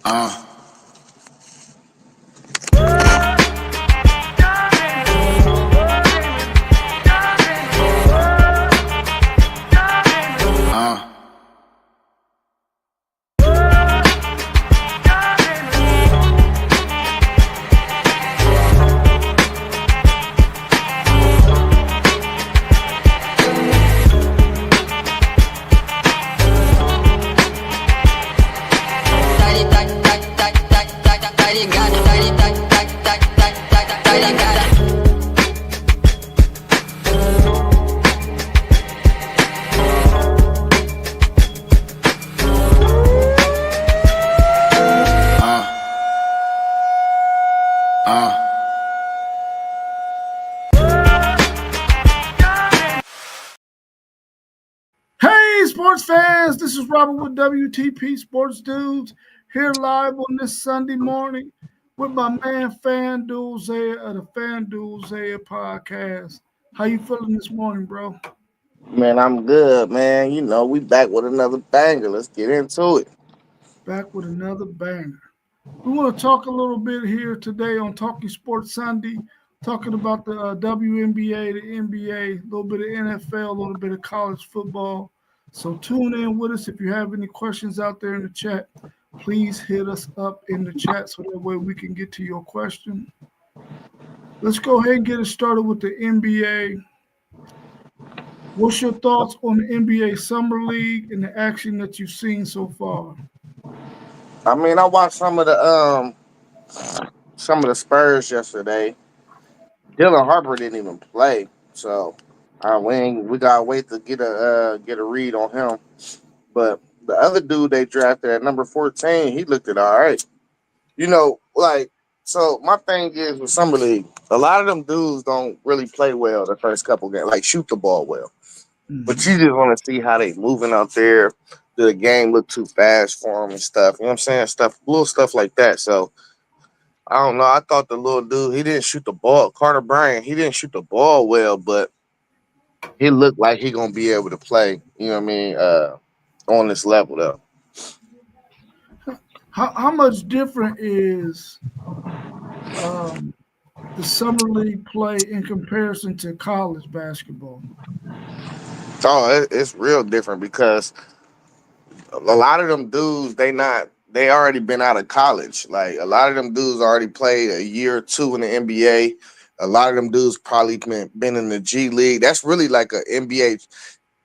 Uh, uh. Hey, sports fans, this is Robert with WTP Sports Dudes here live on this Sunday morning with my man FanDuel Zaya of the FanDuel Zaya podcast. How you feeling this morning, bro? Man, I'm good, man. We back with another banger. Let's get into it. Back with another banger. We want to talk a little bit here today on Talking Sports Sunday, talking about the WNBA, the NBA, a little bit of NFL, a little bit of college football. So tune in with us. If you have any questions out there in the chat, please hit us up in the chat so that way we can get to your question. Let's go ahead and get it started with the NBA. What's your thoughts on the NBA Summer League and the action that you've seen so far? I mean, I watched some of the Spurs yesterday. Dylan Harper didn't even play, so we gotta wait to get a read on him. But the other dude they drafted at number 14, he looked it all right. So my thing is with Summer League, a lot of them dudes don't really play well the first couple games, like shoot the ball well. But Mhm. you just want to see how they moving out there. Do the game look too fast for them and stuff? You know what I'm saying? Little stuff like that. So I don't know. I thought the little dude, he didn't shoot the ball. Carter Bryant, he didn't shoot the ball well, but he looked like he gonna be able to play. You know what I mean? On this level though. How much different is um, the summer league play in comparison to college basketball? It's real different because a lot of them dudes, they already been out of college. Like a lot of them dudes already played a year or two in the NBA. A lot of them dudes probably been in the G League. That's really like a NBA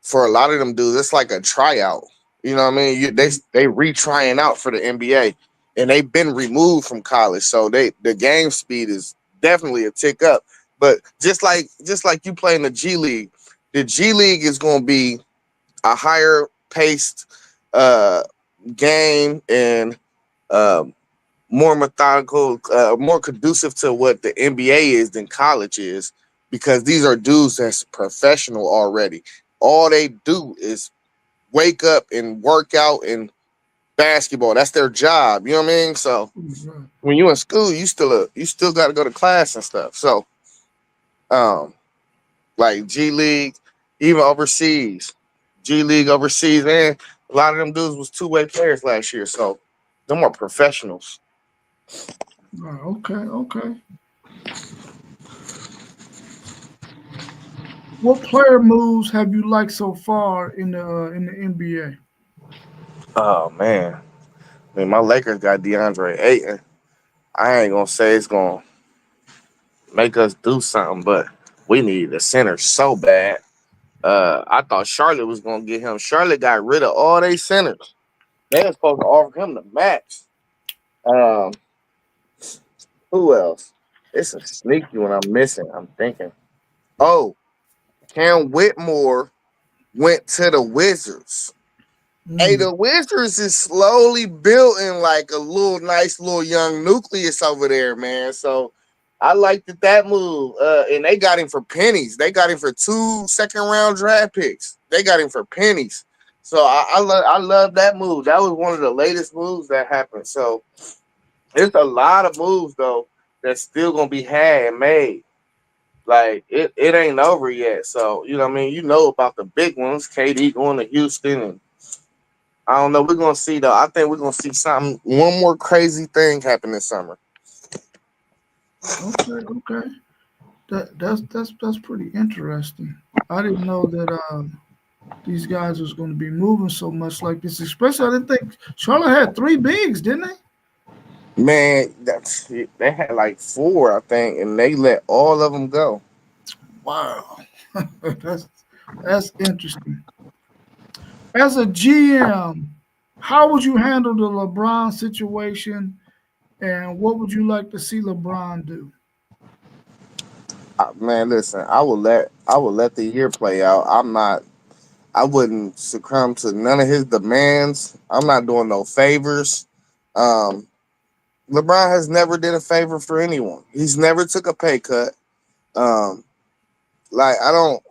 for a lot of them dudes. It's like a tryout. You know what I mean? They retrying out for the NBA, and they've been removed from college, so the game speed is definitely a tick up. But just like you play in the G League is going to be a higher paced uh, game and um, more methodical, more conducive to what the NBA is than college is, because these are dudes that's professional already. All they do is wake up and work out and basketball. That's their job. You know what I mean? So Right. when you in school, you still got to go to class and stuff. So um, like G League, even overseas, G League overseas, and a lot of them dudes was two-way players last year. So them are professionals. Okay, okay. What player moves have you liked so far in the NBA? Oh man, I mean my Lakers got DeAndre Ayton. I ain't gonna say it's gonna make us do something, but we need a center so bad. I thought Charlotte was gonna get him. Charlotte got rid of all their centers. They was supposed to offer him the max. Um, who else? It's a sneaky one I'm missing. I'm thinking. Oh, Cam Whitmore went to the Wizards. Hey, Mm, the Wizards is slowly building like a little nice little young nucleus over there, man. So I like that move. And they got him for pennies. They got him for 2 second-round draft picks. They got him for pennies. So I love that move. That was one of the latest moves that happened. So there's a lot of moves though that's still gonna be had and made. Like it ain't over yet. So you know what I mean. You know about the big ones. KD going to Houston and I don't know. We're gonna see though. I think we're gonna see something. One more crazy thing happen this summer. Okay, okay. That's pretty interesting. I didn't know that these guys was going to be moving so much like this. Especially, I didn't think Charlotte had three bigs, didn't they? Man, that's they had like four, I think, and they let all of them go. Wow, that's that's interesting. As a GM, how would you handle the LeBron situation, and what would you like to see LeBron do? Man, listen, I will let the year play out. I wouldn't succumb to none of his demands. I'm not doing no favors. Um, LeBron has never did a favor for anyone. He's never took a pay cut. Um, like I don't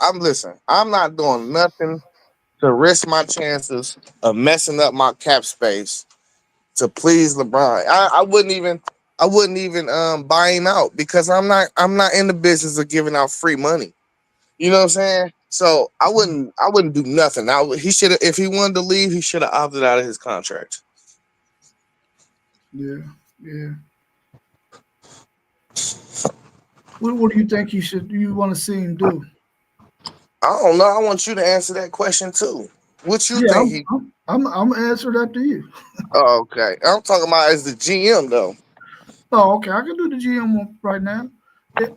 I'm listen. I'm not doing nothing to risk my chances of messing up my cap space to please LeBron. I wouldn't even buy him out because I'm not in the business of giving out free money. You know what I'm saying? So I wouldn't do nothing. He should have if he wanted to leave, he should have opted out of his contract. Yeah, yeah. What do you think you should? You want to see him do? I don't know. I want you to answer that question too. What you Yeah, think he I'm answering that to you. Oh, okay. I'm talking about as the GM though. Oh, okay. I can do the GM one right now.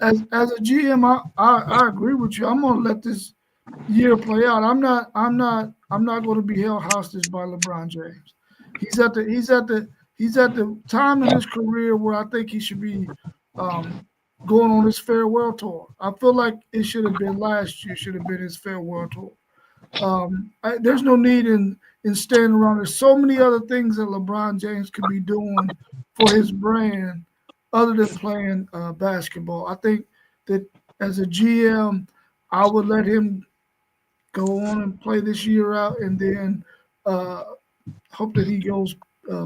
As a GM, I agree with you. I'm gonna let this year play out. I'm not going to be held hostage by LeBron James. He's at the time in his career where I think he should be um, going on his farewell tour. I feel like it should have been last year. Should have been his farewell tour. There's no need in staying around. There's so many other things that LeBron James could be doing for his brand other than playing basketball. I think that as a GM, I would let him go on and play this year out, and then uh, hope that he goes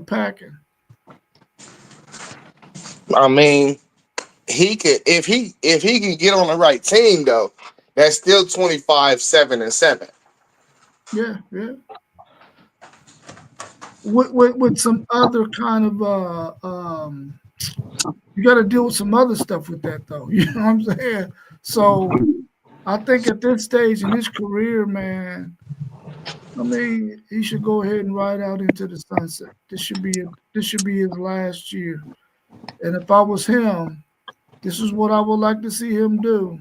packing. I mean, he could if he can get on the right team though, that's still 25, 7-7. Yeah, yeah. With some other kind of you got to deal with some other stuff with that though. You know what I'm saying? So I think at this stage in his career, man, I mean, he should go ahead and ride out into the sunset. This should be his last year. And if I was him, this is what I would like to see him do.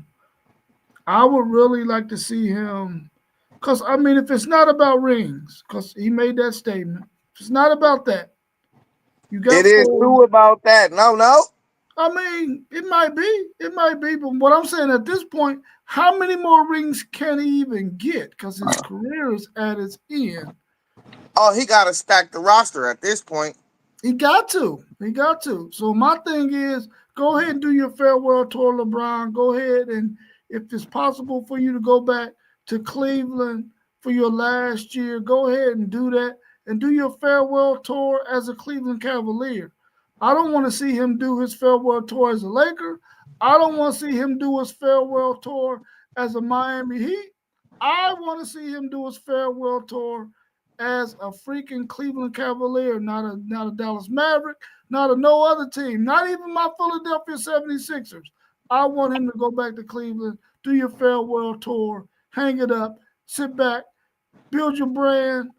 I would really like to see him, because I mean, if it's not about rings, because he made that statement, if it's not about that, you It got is four. true about that. No, no. I mean, it might be, but what I'm saying at this point, how many more rings can he even get? Because his career is at its end. Oh, he got to stack the roster at this point. He got to. He got to. So my thing is, go ahead and do your farewell tour, LeBron. Go ahead and if it's possible for you to go back to Cleveland for your last year, go ahead and do that and do your farewell tour as a Cleveland Cavalier. I don't want to see him do his farewell tour as a Laker. I don't want to see him do his farewell tour as a Miami Heat. I want to see him do his farewell tour as a freaking Cleveland Cavalier, not a Dallas Maverick, not a no other team, not even my Philadelphia 76ers. I want him to go back to Cleveland, do your farewell tour, hang it up, sit back, build your brand,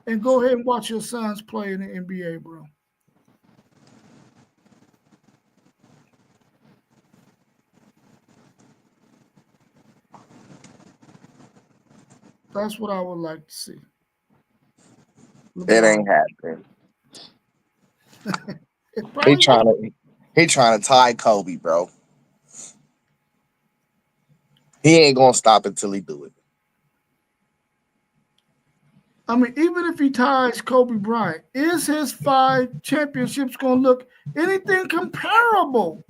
and go ahead and watch your sons play in the NBA, bro. That's what I would like to see. It LeBron. ain't happening. It He probably trying won't. to he trying to tie Kobe, bro. He ain't gonna stop until he do it. I mean, even if he ties Kobe Bryant, is his five championships going to look anything comparable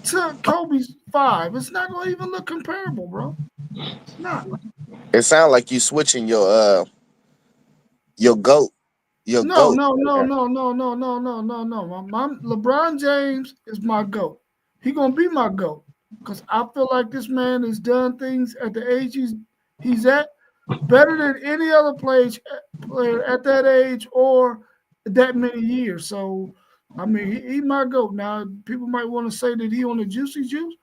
to Kobe's five? It's not going to even look comparable, bro. It's not. It sounds like you switching your goat. Your No, goat. no, no, no, no, no, no, no, no, no. LeBron James is my GOAT. He going to be my GOAT because I feel like this man has done things at the age he's at. better than any other player at that age or that many years. So, I mean, he might go. Now, people might want to say that he on the juicy juice.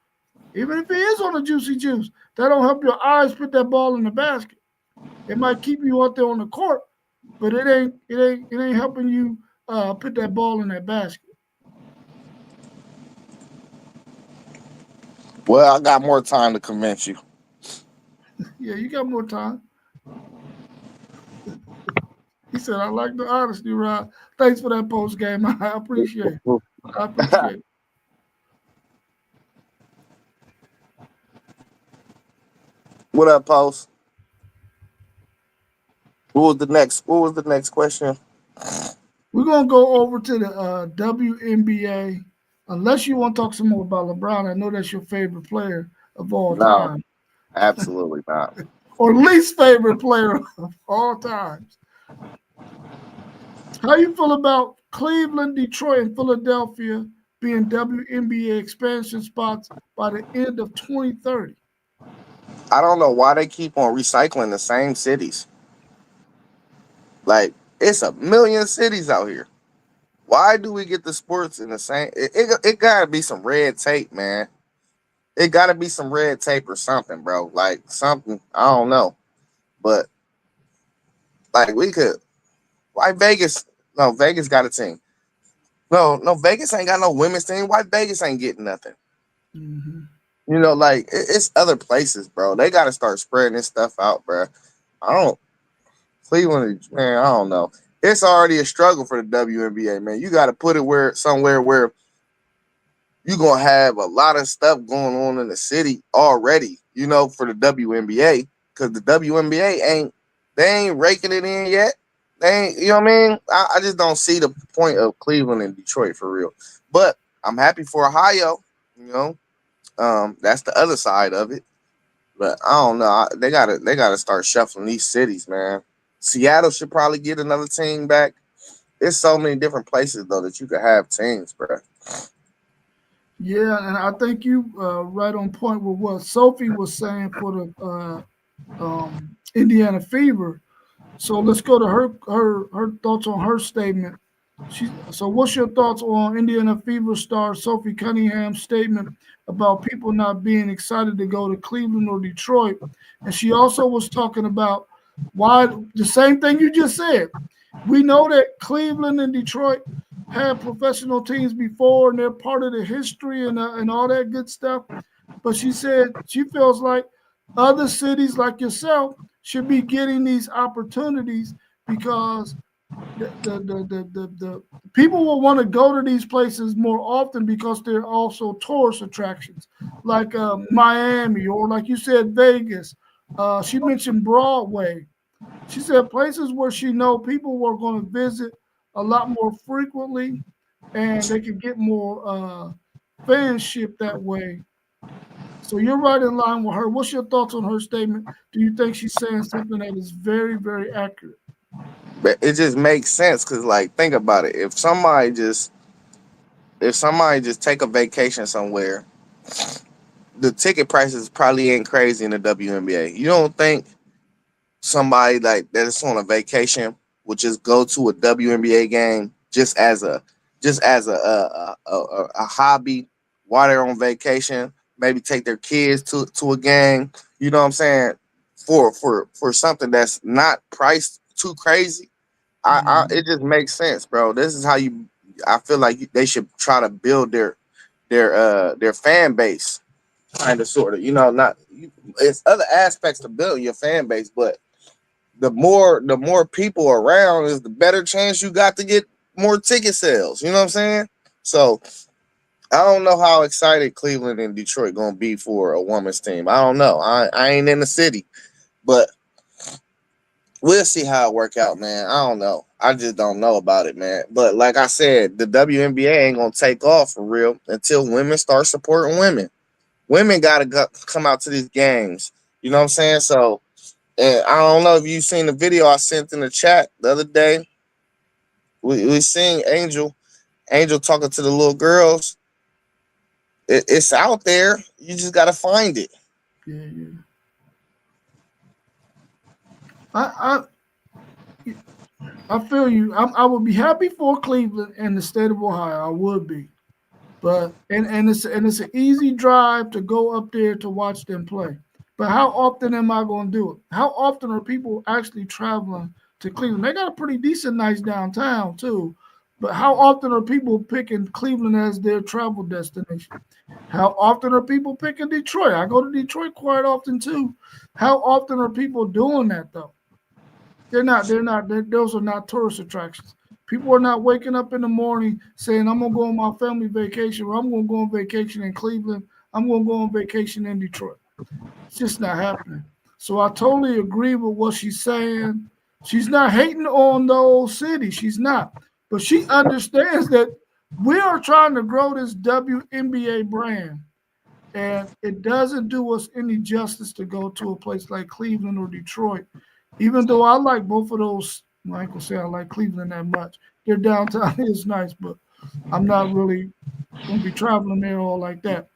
Even if he is on the juicy juice, that don't help your eyes put that ball in the basket. It might keep you out there on the court, but it ain't helping you put that ball in that basket. Well, I got more time to convince you. Yeah, you got more time. He said, "I like the honesty, Rod. Thanks for that post game. I appreciate it. I appreciate it." What up, Post? What was the next question? We're gonna go over to the WNBA. Unless you want to talk some more about LeBron, I know that's your favorite player of all No, time, absolutely not. or least favorite player of all times. How you feel about Cleveland, Detroit, and Philadelphia being WNBA expansion spots by the end of 2030? I don't know why they keep on recycling the same cities. Like it's a million cities out here. Why do we get the sports in the same? It gotta be some red tape, man. It gotta be some red tape or something, bro. Like something. I don't know, but like we could. Why Vegas? No, Vegas got a team. No, Vegas ain't got no women's team. Why Vegas ain't getting nothing? Hmm. Like it's other places, bro. They got to start spreading this stuff out, bro. I don't Cleveland, man. I don't know. It's already a struggle for the WNBA, man. You got to put it where somewhere where you gonna have a lot of stuff going on in the city already. For the WNBA because the WNBA ain't raking it in yet. They ain't, you know what I mean? I just don't see the point of Cleveland and Detroit for real. But I'm happy for Ohio. You know, that's the other side of it. But I don't know. They gotta start shuffling these cities, man. Seattle should probably get another team back. There's so many different places though that you could have teams, bro. Yeah, and I think you right on point with what Sophie was saying for the Indiana Fever. So let's go to her thoughts on her statement. What's your thoughts on Indiana Fever star Sophie Cunningham's statement about people not being excited to go to Cleveland or Detroit? And she also was talking about why the same thing you just said. We know that Cleveland and Detroit had professional teams before, and they're part of the history and all that good stuff. But she said she feels like other cities like yourself should be getting these opportunities because the people will want to go to these places more often because they're also tourist attractions like Miami or like you said Vegas. She mentioned Broadway. She said places where she know people were going to visit a lot more frequently, and they could get more fanship that way. So you're right in line with her. What's your thoughts on her statement? Do you think she's saying something that is very, very accurate? But it just makes sense because, like, think about it. If somebody just take a vacation somewhere, the ticket prices probably ain't crazy in the WNBA. You don't think somebody like that's on a vacation would just go to a WNBA game just as a hobby while they're on vacation? Maybe take their kids to a game. You know what I'm saying? For something that's not priced too crazy. I Mhm. it just makes sense, bro. This is how you. I feel like they should try to build their fan base, kind of sort of. Not it's other aspects to build your fan base, but the more people around is the better chance you got to get more ticket sales. You know what I'm saying? So I don't know how excited Cleveland and Detroit gonna be for a women's team. I don't know. I ain't in the city, but we'll see how it work out, man. I don't know. I just don't know about it, man. But like I said, the WNBA ain't gonna take off for real until women start supporting women. Women gotta come out to these games. You know what I'm saying? So, and I don't know if you seen the video I sent in the chat the other day. We seen Angel talking to the little girls. It's out there. You just gotta find it. Yeah, yeah. I I feel you. I would be happy for Cleveland and the state of Ohio. I would be, but and it's an easy drive to go up there to watch them play. But how often am I going to do it? How often are people actually traveling to Cleveland? They got a pretty decent, nice downtown too. But how often are people picking Cleveland as their travel destination? How often are people picking Detroit? I go to Detroit quite often too. How often are people doing that though? They're not. They're not. Those are not tourist attractions. People are not waking up in the morning saying, "I'm gonna go on my family vacation," or "I'm gonna go on vacation in Cleveland." "I'm gonna go on vacation in Detroit." It's just not happening. So I totally agree with what she's saying. She's not hating on the old city. She's not, but she understands that we are trying to grow this WNBA brand, and it doesn't do us any justice to go to a place like Cleveland or Detroit. Even though I like both of those, well, I ain't gonna say I like Cleveland that much. Their downtown is nice, but I'm not really gonna be traveling there all like that.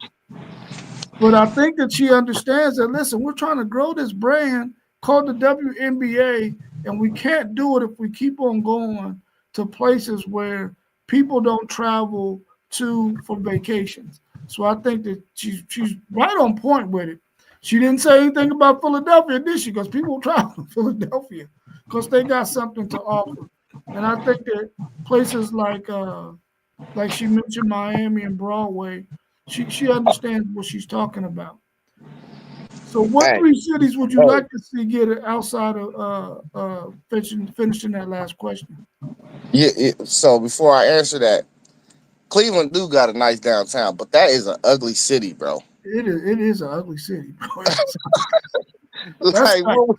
But I think that she understands that, listen, we're trying to grow this brand called the WNBA, and we can't do it if we keep on going to places where people don't travel to for vacations. So I think that she's right on point with it. She didn't say anything about Philadelphia, did she? Because people travel to Philadelphia because they got something to offer. And I think that places like she mentioned Miami and Broadway, she understands what she's talking about. So, what Hey, three cities would you hey, like to see get it outside of finishing that last question? so before I answer that, Cleveland do got a nice downtown, but that is an ugly city, bro. It is an ugly city, bro. That's Like, right.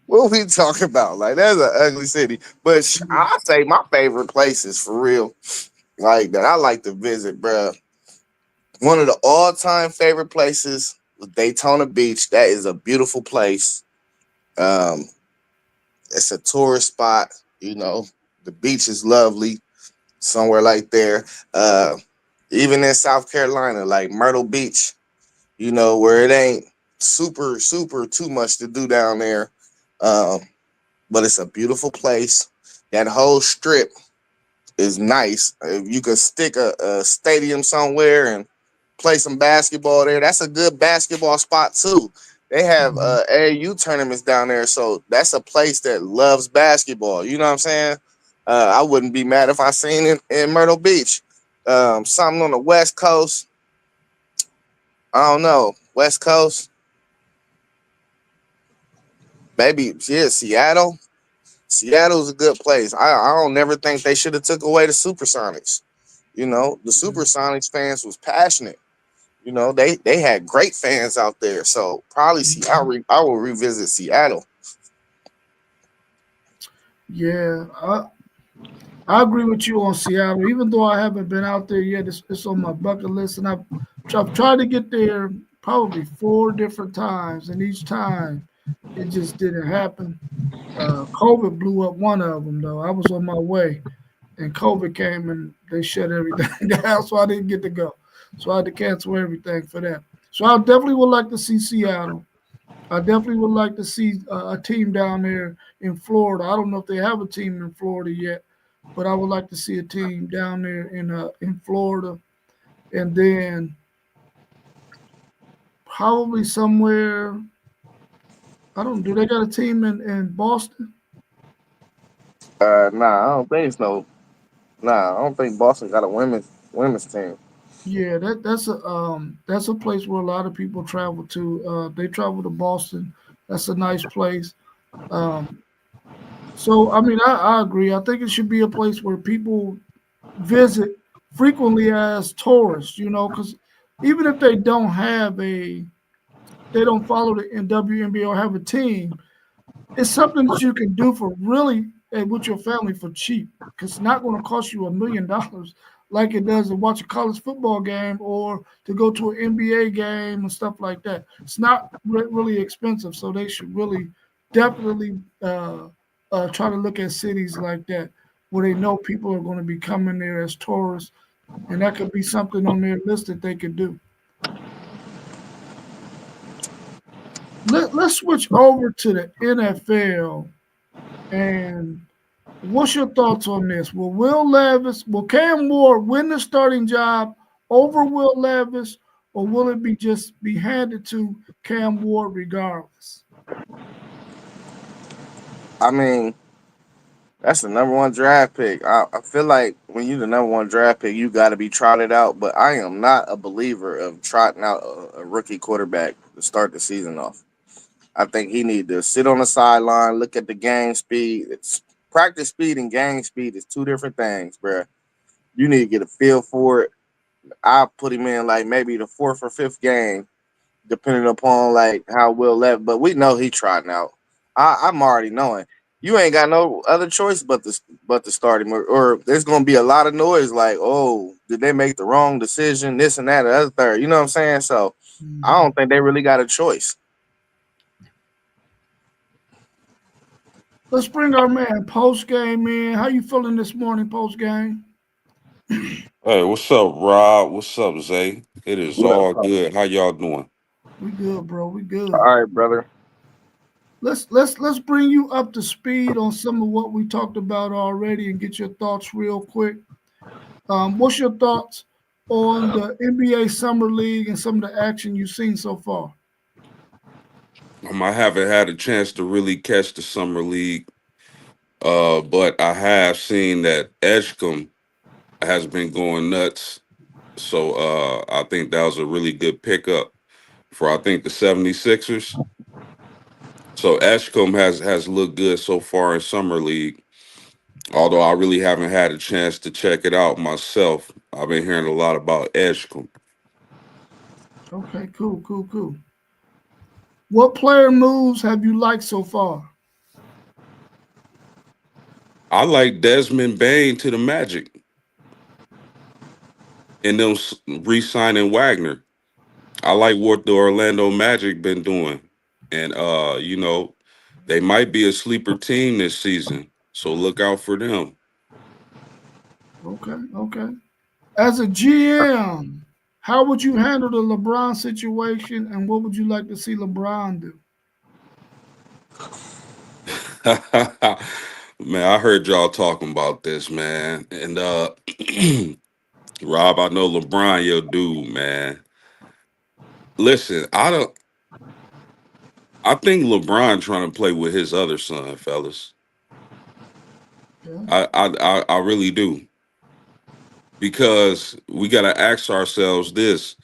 what we talking about? Like, that's an ugly city. But I say my favorite places for real, like that I like to visit, bro. One of the all-time favorite places was Daytona Beach. That is a beautiful place. Um, it's a tourist spot. You know, the beach is lovely. Somewhere like there. Uh, Even in South Carolina, like Myrtle Beach. You know, where it ain't super too much to do down there. Um, but it's a beautiful place. That whole strip is nice. If you could stick a stadium somewhere and play some basketball there, that's a good basketball spot too. They have Mhm. AAU tournaments down there, so that's a place that loves basketball. You know what I'm saying? I wouldn't be mad if I seen it in Myrtle Beach. Something on the West Coast. I don't know. West Coast, maybe yeah, Seattle. Seattle's a good place. I don't never think they should have took away the Supersonics. You know, the Supersonics fans was passionate. You know, they had great fans out there. So probably I will revisit Seattle. Yeah, I agree with you on Seattle. Even though I haven't been out there yet, it's on my bucket list, and I've tried to get there probably four different times, and each time it just didn't happen. COVID blew up one of them, though. I was on my way, and COVID came and they shut everything down, so I didn't get to go. So I had to cancel everything for that. So I definitely would like to see Seattle. I definitely would like to see a team down there in Florida. I don't know if they have a team in Florida yet, but I would like to see a team down there in Florida, and then probably somewhere. I don't. Do they got a team in Boston? Nah, I don't think it's no. Nah, I don't think Boston got a women's team. Yeah, that's a place where a lot of people travel to. They travel to Boston. That's a nice place. Um, so I mean, I agree. I think it should be a place where people visit frequently as tourists. Because even if they don't follow the WNBA or have a team, it's something that you can do for really with your family for cheap because it's not going to cost you $1 million like it does to watch a college football game or to go to an NBA game and stuff like that. It's not really expensive, so they should really definitely try to look at cities like that where they know people are going to be coming there as tourists, and that could be something on their list that they could do. let's switch over to the NFL. And what's your thoughts on this? Will Cam Ward win the starting job over Will Levis, or will it be just be handed to Cam Ward regardless? I mean, that's the number one draft pick. I feel like when you're the number one draft pick, you got to be trotted out. But I am not a believer of trotting out a rookie quarterback to start the season off. I think he need to sit on the sideline, look at the game speed. It's practice speed and game speed is two different things, bro. You need to get a feel for it. I put him in like maybe the fourth or fifth game, depending upon like how Will left. But we know he trotting out. I'm already knowing you ain't got no other choice but to start him, or there's gonna be a lot of noise like, oh, did they make the wrong decision? This and that, the other third. You know what I'm saying? So I Mhm. don't think they really got a choice. Let's bring our man post game in. How you feeling this morning post game? Hey, what's up, Rob? What's up, Zay? It is What up? all good. How y'all doing? We good, bro. We All good. right, brother. Let's bring you up to speed on some of what we talked about already and get your thoughts real quick. What's your thoughts on the NBA Summer League and some of the action you've seen so far? I haven't had a chance to really catch the summer league, but I have seen that Edgecombe has been going nuts. So I think that was a really good pickup for I think the 76ers. So Edgecombe has looked good so far in summer league. Although I really haven't had a chance to check it out myself. I've been hearing a lot about Edgecombe. Okay, cool, cool, cool. What player moves have you liked so far? I like Desmond Bain to the Magic and them re-signing Wagner. I like what the Orlando Magic been doing, and they might be a sleeper team this season. So look out for them. Okay, okay. As a GM, how would you handle the LeBron situation and what would you like to see LeBron do? Man, I heard y'all talking about this, man, and Rob, I know LeBron, your dude, man. Listen, I don't. I think LeBron trying to play with his other son, fellas. Yeah. I really do because we got to ask ourselves this: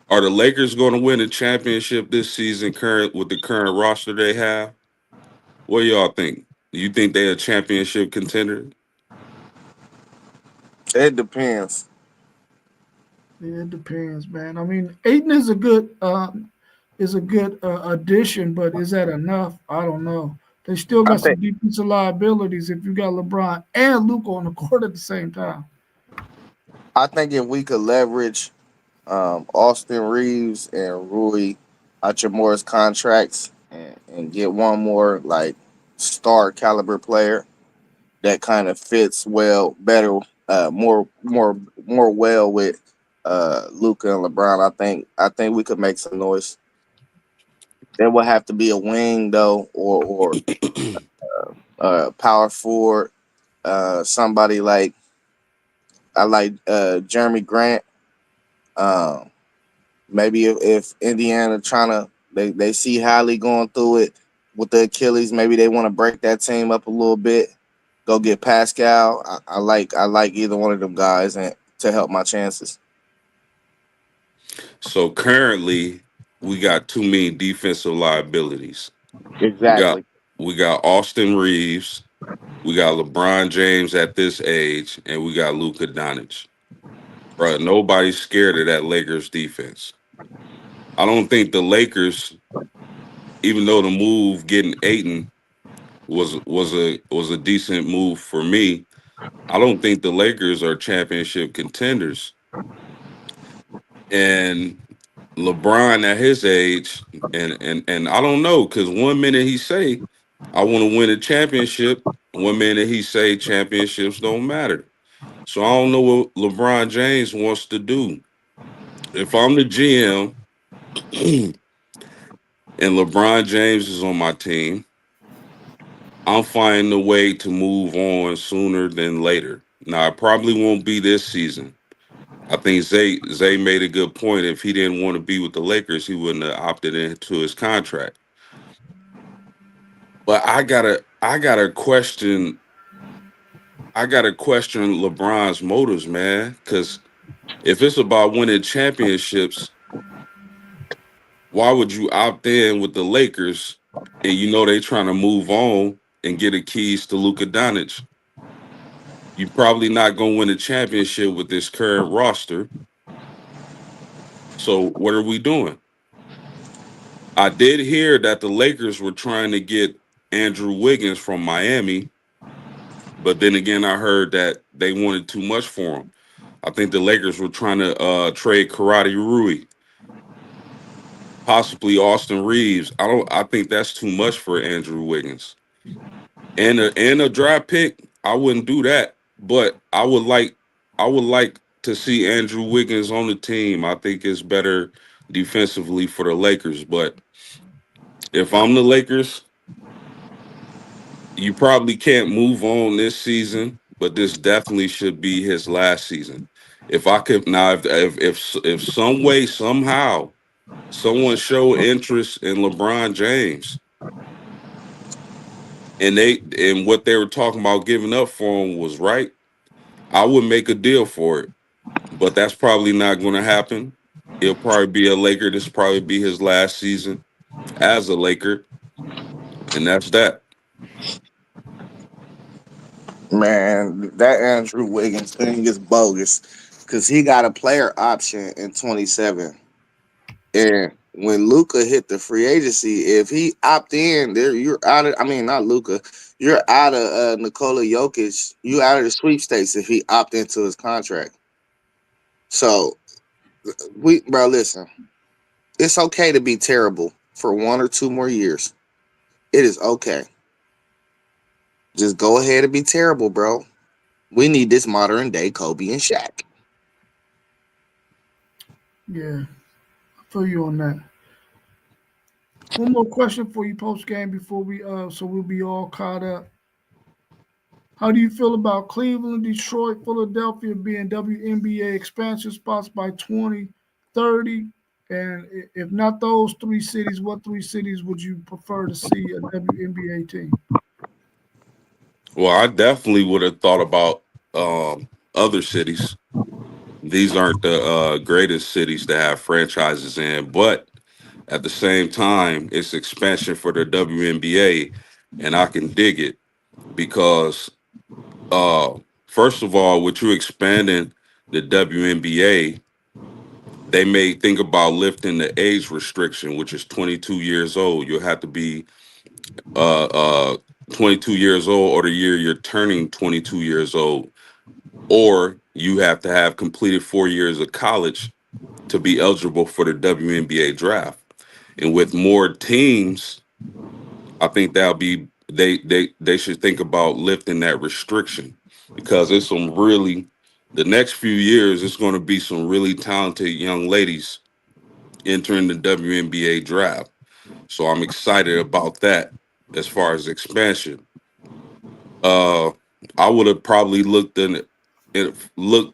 are the Lakers going to win a championship this season? Current with the current roster they have, what do y'all think? Do you think they're a championship contender? It depends. Yeah, it depends, man. I mean, Aiton is a good addition, but is that enough? I don't know. They still I got think some defensive liabilities if you got LeBron and Luca on the court at the same time. I think if we could leverage Austin Reeves and Rui Hachimura's contracts and get one more like star caliber player that kind of fits well better, more well with Luca and LeBron. I think we could make some noise. There would have to be a wing though, or power forward. Somebody like I like Jeremy Grant. Um, Maybe if Indiana trying to they see Hallie going through it with the Achilles, maybe they want to break that team up a little bit. Go get Pascal. I like either one of them guys and to help my chances. So currently, we got too many defensive liabilities. We got Exactly. we got Austin Reeves, we got LeBron James at this age, and we got Luka Doncic. Bro, nobody's scared of that Lakers defense. I don't think the Lakers, even though the move getting Aiton was a decent move for me, I don't think the Lakers are championship contenders. And LeBron at his age, and I don't know, because one minute he say, I want to win a championship, one minute he say championships don't matter. So I don't know what LeBron James wants to do. If I'm the GM, and LeBron James is on my team, I'm finding a way to move on sooner than later. Now, it probably won't be this season. I think Zay made a good point. If he didn't want to be with the Lakers, he wouldn't have opted into his contract. But I gotta question LeBron's motives, man. Because if it's about winning championships, why would you opt in with the Lakers and you know they trying to move on and get the keys to Luka Doncic? You probably not gonna win a championship with this current roster. So what are we doing? I did hear that the Lakers were trying to get Andrew Wiggins from Miami, but then again, I heard that they wanted too much for him. I think the Lakers were trying to trade Karate Rui, possibly Austin Reeves. I think that's too much for Andrew Wiggins. And a draft pick, I wouldn't do that. But I would like to see Andrew Wiggins on the team. I think it's better defensively for the Lakers. But if I'm the Lakers, you probably can't move on this season, but this definitely should be his last season. If I could now, if some way somehow someone show interest in LeBron James and what they were talking about giving up for him was right, I would make a deal for it. But that's probably not going to happen. He'll probably be a Laker. This will probably be his last season as a Laker, and that's that. Man, that Andrew Wiggins thing is bogus because he got a player option in 27. And when Luca hit the free agency, if he opt in, there you're out of. I mean, not Luca, you're out of Nikola Jokic. You out of the sweepstakes if he opt into his contract. So bro, listen, it's okay to be terrible for 1 or 2 more years. It is okay. Just go ahead and be terrible, bro. We need this modern day Kobe and Shaq. Yeah, I feel you on that. One more question for you post game before we so we'll be all caught up. How do you feel about Cleveland, Detroit, Philadelphia being WNBA expansion spots by 2030? And if not those three cities, what three cities would you prefer to see a WNBA team? Well, I definitely would have thought about other cities. These aren't the greatest cities to have franchises in, but at the same time, it's expansion for the WNBA, and I can dig it because, uh, first of all, with you expanding the WNBA, they may think about lifting the age restriction, which is 22 years old. You'll have to be uh, uh, 22 years old, or the year you're turning 22 years old, or you have to have completed 4 years of college to be eligible for the WNBA draft. And with more teams, I think that'll be they should think about lifting that restriction because it's some really the next few years it's going to be some really talented young ladies entering the WNBA draft. So I'm excited about that as far as expansion. Uh I would have probably looked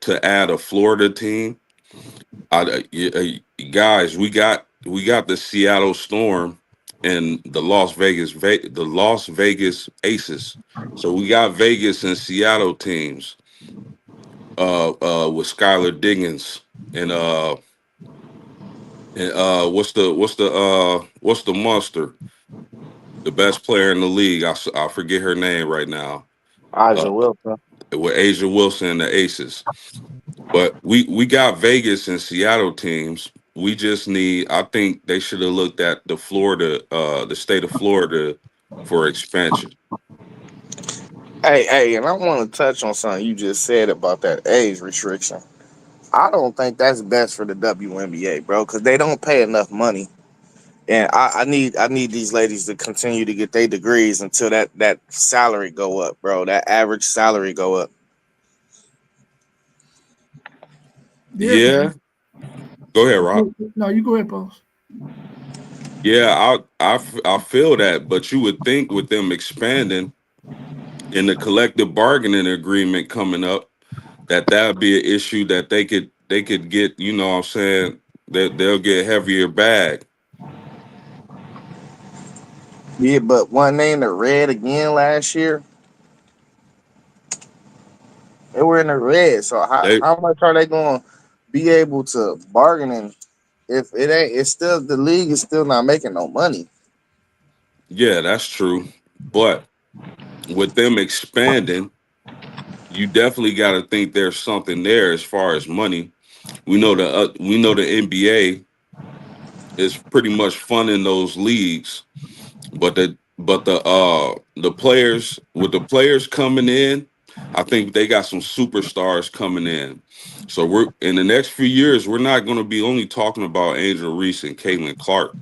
to add a Florida team. Guys, we got the Seattle Storm and the Las Vegas Aces. So we got Vegas and Seattle teams with Skylar Diggins and what's the monster, the best player in the league. I forget her name right now. Aja Uh, Wilson. with Asia Wilson and the Aces. But we got Vegas and Seattle teams. We just need. I think they should have looked at the state of Florida for expansion. Hey, and I want to touch on something you just said about that age restriction. I don't think that's best for the WNBA, bro, because they don't pay enough money. And I need these ladies to continue to get their degrees until that salary go up, bro. That average salary go up. Yeah, 'cause Yeah, go ahead, Rob. no, you go ahead, boss. Yeah, I feel that, but you would think with them expanding and the collective bargaining agreement coming up that would be an issue that they could get. You know what I'm saying, that they'll get heavier bag. Yeah, but one they in the red again last year. They were in the red. So They how much are they going to be able to bargain in if it ain't? It's still the league is still not making no money. Yeah, that's true. But with them expanding, you definitely got to think there's something there as far as money. We know the NBA is pretty much funding those leagues, but the players, with the players coming in, I think they got some superstars coming in. So we're in the next few years, we're not going to be only talking about Angel Reese and Caitlin Clark.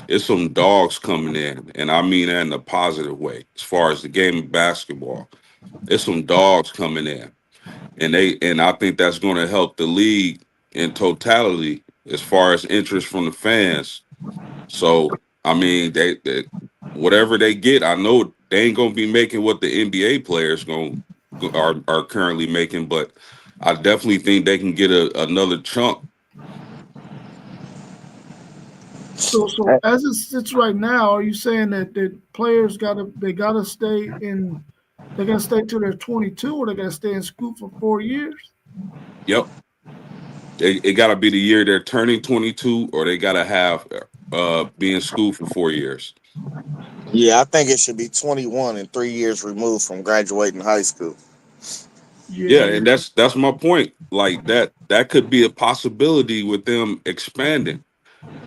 It's some dogs coming in, and I mean that in a positive way. As far as the game of basketball, it's some dogs coming in, and I think that's going to help the league in totality as far as interest from the fans. So I mean, they whatever they get, I know they ain't gonna be making what the NBA players are currently making, but I definitely think they can get another chunk. So as it sits right now, are you saying that the players gotta stay in they gotta stay till they're 22 or they gotta stay in school for 4 years? Yep, it got to be the year they're turning 22, or they got to have be in school for 4 years. Yeah, I think it should be 21 and 3 years removed from graduating high school. Yeah, Yeah, and that's my point. Like that could be a possibility with them expanding,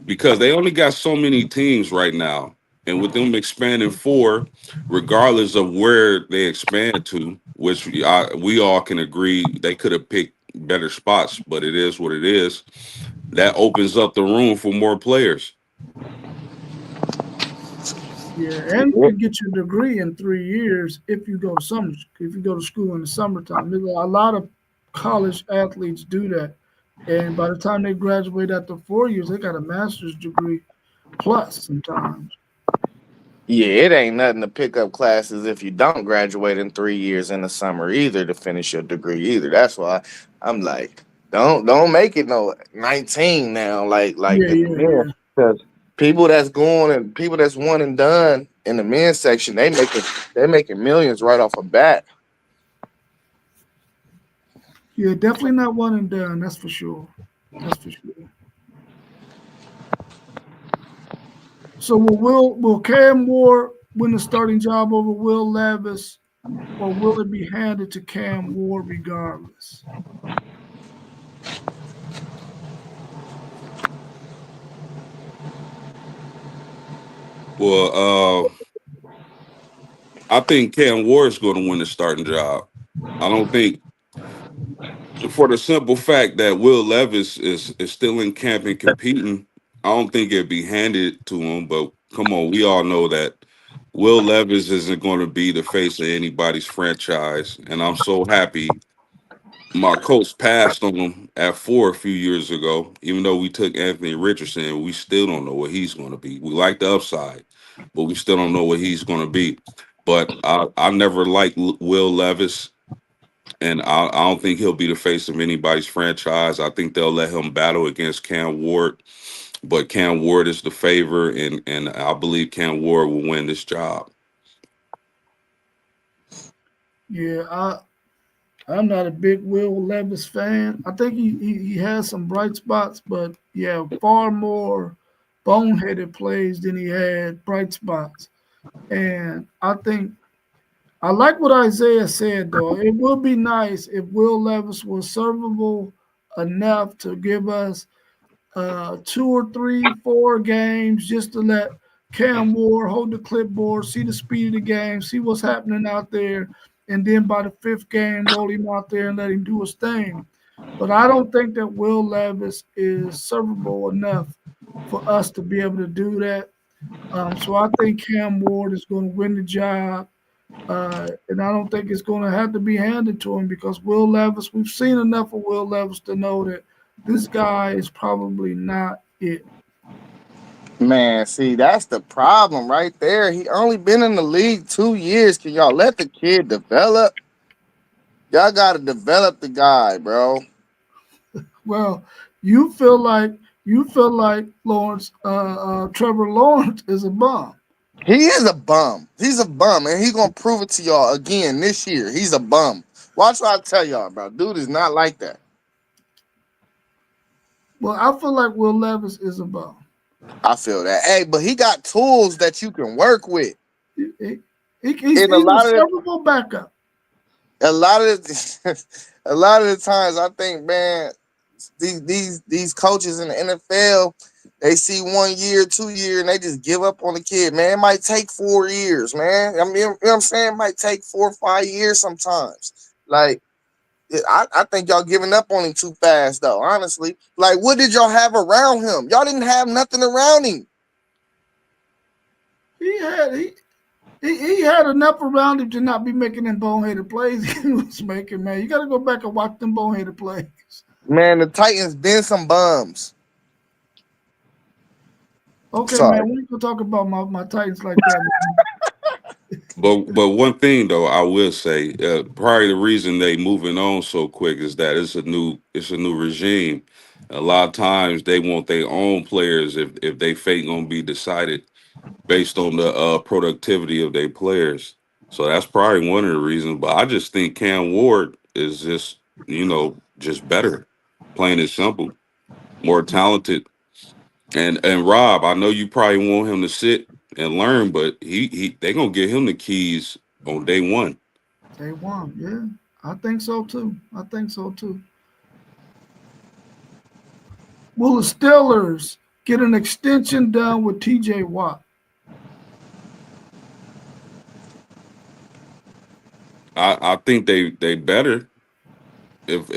because they only got so many teams right now. And with them expanding four, regardless of where they expand to, which we all can agree they could have picked better spots, but it is what it is. That opens up the room for more players. yeah, and you can get your degree in 3 years if you go to school in the summertime. A lot of college athletes do that, and by the time they graduate after 4 years, they got a master's degree plus sometimes. Yeah, it ain't nothing to pick up classes if you don't graduate in 3 years in the summer either to finish your degree either. That's why I'm like, don't make it no 19 now, like Yeah, the yeah, men, yeah. because people that's going and people that's one and done in the men's section, they making millions right off a bat. Yeah, definitely not one and done. That's for sure. That's for sure. So will Cam Ward win the starting job over Will Levis, or will it be handed to Cam Ward regardless? Well, I think Cam Ward's going to win the starting job. I don't think, for the simple fact that Will Levis is still in camp and competing. I don't think it'd be handed to him. But come on, we all know that Will Levis isn't going to be the face of anybody's franchise, and I'm so happy my coach passed on him at 4 a few years ago. Even though we took Anthony Richardson, we still don't know what he's going to be. We like the upside, but we still don't know what he's going to be. But I never liked Will Levis, and I don't think he'll be the face of anybody's franchise. I think they'll let him battle against Cam Ward, but Cam Ward is the favor, and I believe Cam Ward will win this job. Yeah, I'm not a big Will Levis fan. I think he has some bright spots, but yeah, far more boneheaded plays than he had bright spots. And I think I like what Isaiah said though. It would be nice if Will Levis was servable enough to give us 2 or 3, 4 games just to let Cam Ward hold the clipboard, see the speed of the game, see what's happening out there, and then by the fifth game, roll him out there and let him do his thing. But I don't think that Will Levis is servable enough for us to be able to do that. So I think Cam Ward is going to win the job. And I don't think it's going to have to be handed to him because Will Levis, we've seen enough of Will Levis to know that this guy is probably not it. Man, see, that's the problem right there. He only been in the league 2 years. Can y'all let the kid develop? Y'all gotta develop the guy, bro. Well, you feel like you feel like Lawrence, Trevor Lawrence is a bum. He is a bum. He's a bum, and he gonna prove it to y'all again this year. He's a bum. Watch what I tell y'all, bro. Dude is not like that. Well, I feel like Will Levis is a bum. I feel that. Hey, but he got tools that you can work with. He, he, he's And a a lot of servable backup. a lot of the times, I think, man, these coaches in the NFL, they see 1 year, 2 year, and they just give up on the kid. Man, it might take 4 years, man. I mean, you know what I'm saying? It might take 4 or 5 years sometimes. Like, I think y'all giving up on him too fast, though. Honestly, like, what did y'all have around him? Y'all didn't have nothing around him. He had he had enough around him to not be making them boneheaded plays he was making. Man, you got to go back and watch them boneheaded plays. Man, the Titans been some bums. Okay, Sorry. man, we ain't gonna talk about my Titans like that. But one thing though, I will say, probably the reason they moving on so quick is that it's a new regime. A lot of times they want their own players if they fate gonna be decided based on the productivity of their players. So that's probably one of the reasons. But I just think Cam Ward is just better, plain and simple, more talented. And Rob, I know you probably want him to sit and learn, but he they gonna get him the keys on day one. They won, yeah. I think so too. I think so too. Will the Steelers get an extension done with TJ Watt? I think they better if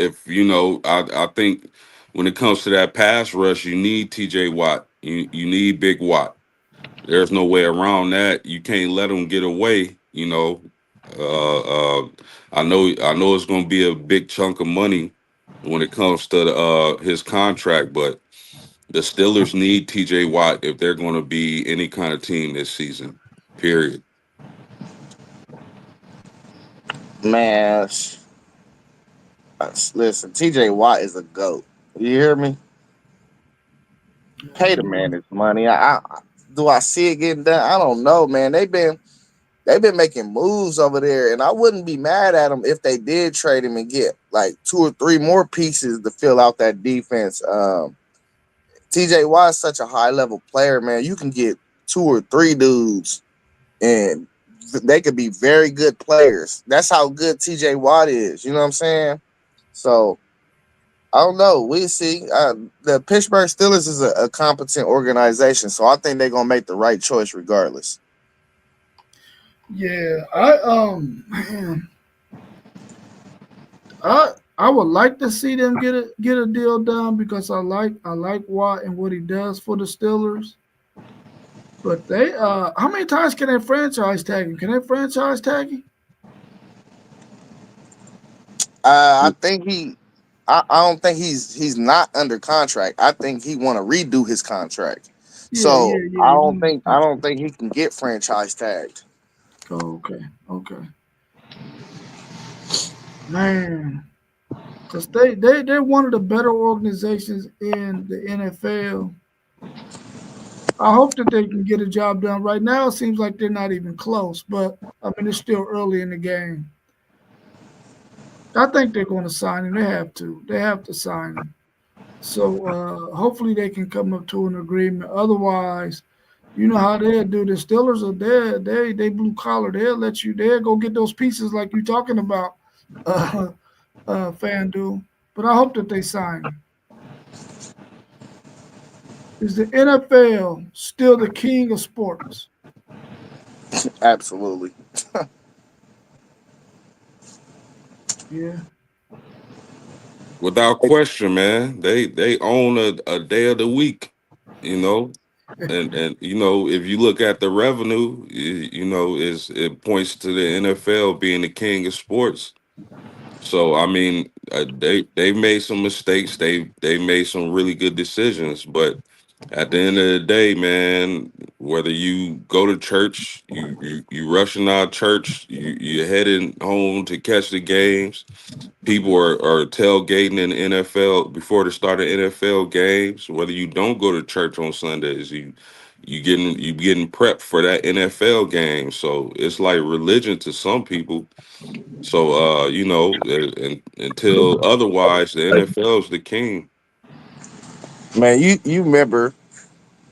I think when it comes to that pass rush, you need TJ Watt. You need Big Watt. There's no way around that. You can't let him get away. Uh, I know it's going to be a big chunk of money when it comes to his contract, but the Steelers need T.J. Watt if they're going to be any kind of team this season. Period. Man, listen, TJ Watt is a goat. You hear me? Pay the man his money. Do I see it getting done? I don't know, man. They've been making moves over there, and I wouldn't be mad at them if they did trade him and get like 2 or 3 more pieces to fill out that defense. TJ Watt is such a high level player, man. You can get 2 or 3 dudes, and they could be very good players. That's how good TJ Watt is. You know what I'm saying? So I don't know. We see. The Pittsburgh Steelers is a competent organization, so I think they're gonna make the right choice regardless. Yeah, man, I would like to see them get a deal done because I like Watt and what he does for the Steelers. But they how many times can they franchise tag him? Can they franchise tag him? I think he. I don't think he's not under contract. I think he want to redo his contract. Yeah, So yeah, yeah. He won his I contract. don't think he can get franchise tagged. Oh, okay, okay, man. Because they're one of the better organizations in the NFL. I hope that they can get a job done. Right now, it seems like they're not even close, but I mean, it's still early in the game. I think they're going to sign him. They have to. They have to sign him. So hopefully they can come up to an agreement. Otherwise, you know how they'll do. The Steelers are there. They blue collar. They'll let you. They'll go get those pieces like you're talking about, uh, FanDuel. But I hope that they sign him. Is the NFL still the king of sports? Absolutely. Yeah. Without question, man. They own a day of the week. You know, and if you look at the revenue, it points to the NFL being the king of sports. So I mean, they made some mistakes. They made some really good decisions, but At the end of the day, man, whether you go to church, you rushing out of church, you're heading home to catch the games. People are tailgating in the NFL before the start of NFL games. Whether you don't go to church on Sundays, you getting prepped for that NFL game. So it's like religion to some people. So until otherwise, the NFL is the king. Man, you remember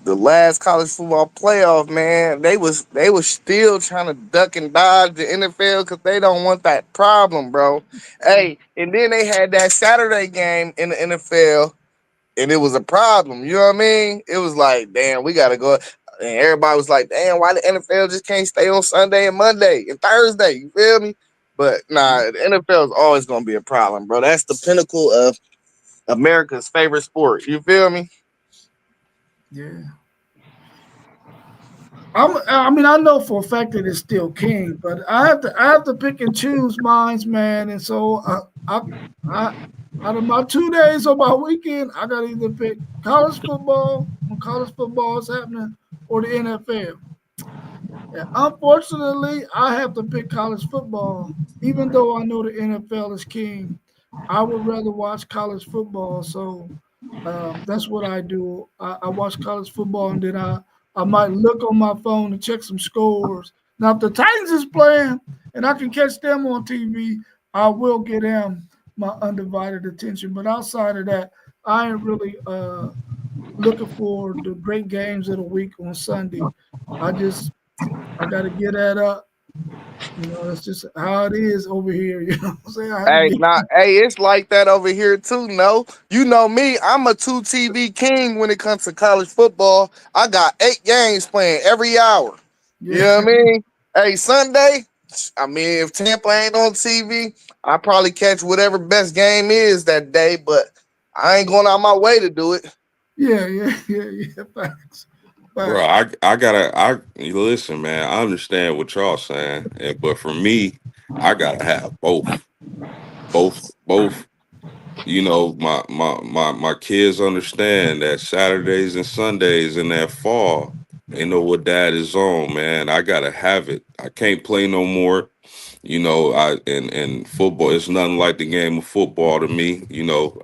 the last college football playoff, man, they was still trying to duck and dodge the NFL because they don't want that problem, bro. Hey, and then they had that Saturday game in the NFL, and it was a problem. You know what I mean? It was like, damn, we gotta go. And everybody was like, damn, why the NFL just can't stay on Sunday and Monday and Thursday? You feel me? But nah, the NFL is always gonna be a problem, bro. That's the pinnacle of America's favorite sport. You feel me? Yeah. I mean, I know for a fact that it's still king, but I have to pick and choose mines, man. And so I out of my 2 days on my weekend, I got to either pick college football when college football is happening or the NFL. And unfortunately, I have to pick college football, even though I know the NFL is king. I would rather watch college football, so that's what I do. I watch college football, and then I might look on my phone and check some scores. Now, if the Titans is playing and I can catch them on TV, I will get them my undivided attention. But outside of that, I ain't really looking for the great games of the week on Sunday. I just I got to get that up. That's just how it is over here. You know what I'm saying? I had to Hey, get. nah, hey, it's like that over here too. No, you know me, I'm a two TV king when it comes to college football. I got 8 games playing every hour. You Yeah, know what I mean? Hey, Sunday, I mean, if Tampa ain't on TV, I probably catch whatever best game is that day, but I ain't going out my way to do it. yeah. Facts, Bro, facts. I listen, man. I understand what y'all saying, but for me, I gotta have both. My kids understand that Saturdays and Sundays in that fall, they know what dad is on, man. I gotta have it. I can't play no more. And football, it's nothing like the game of football to me.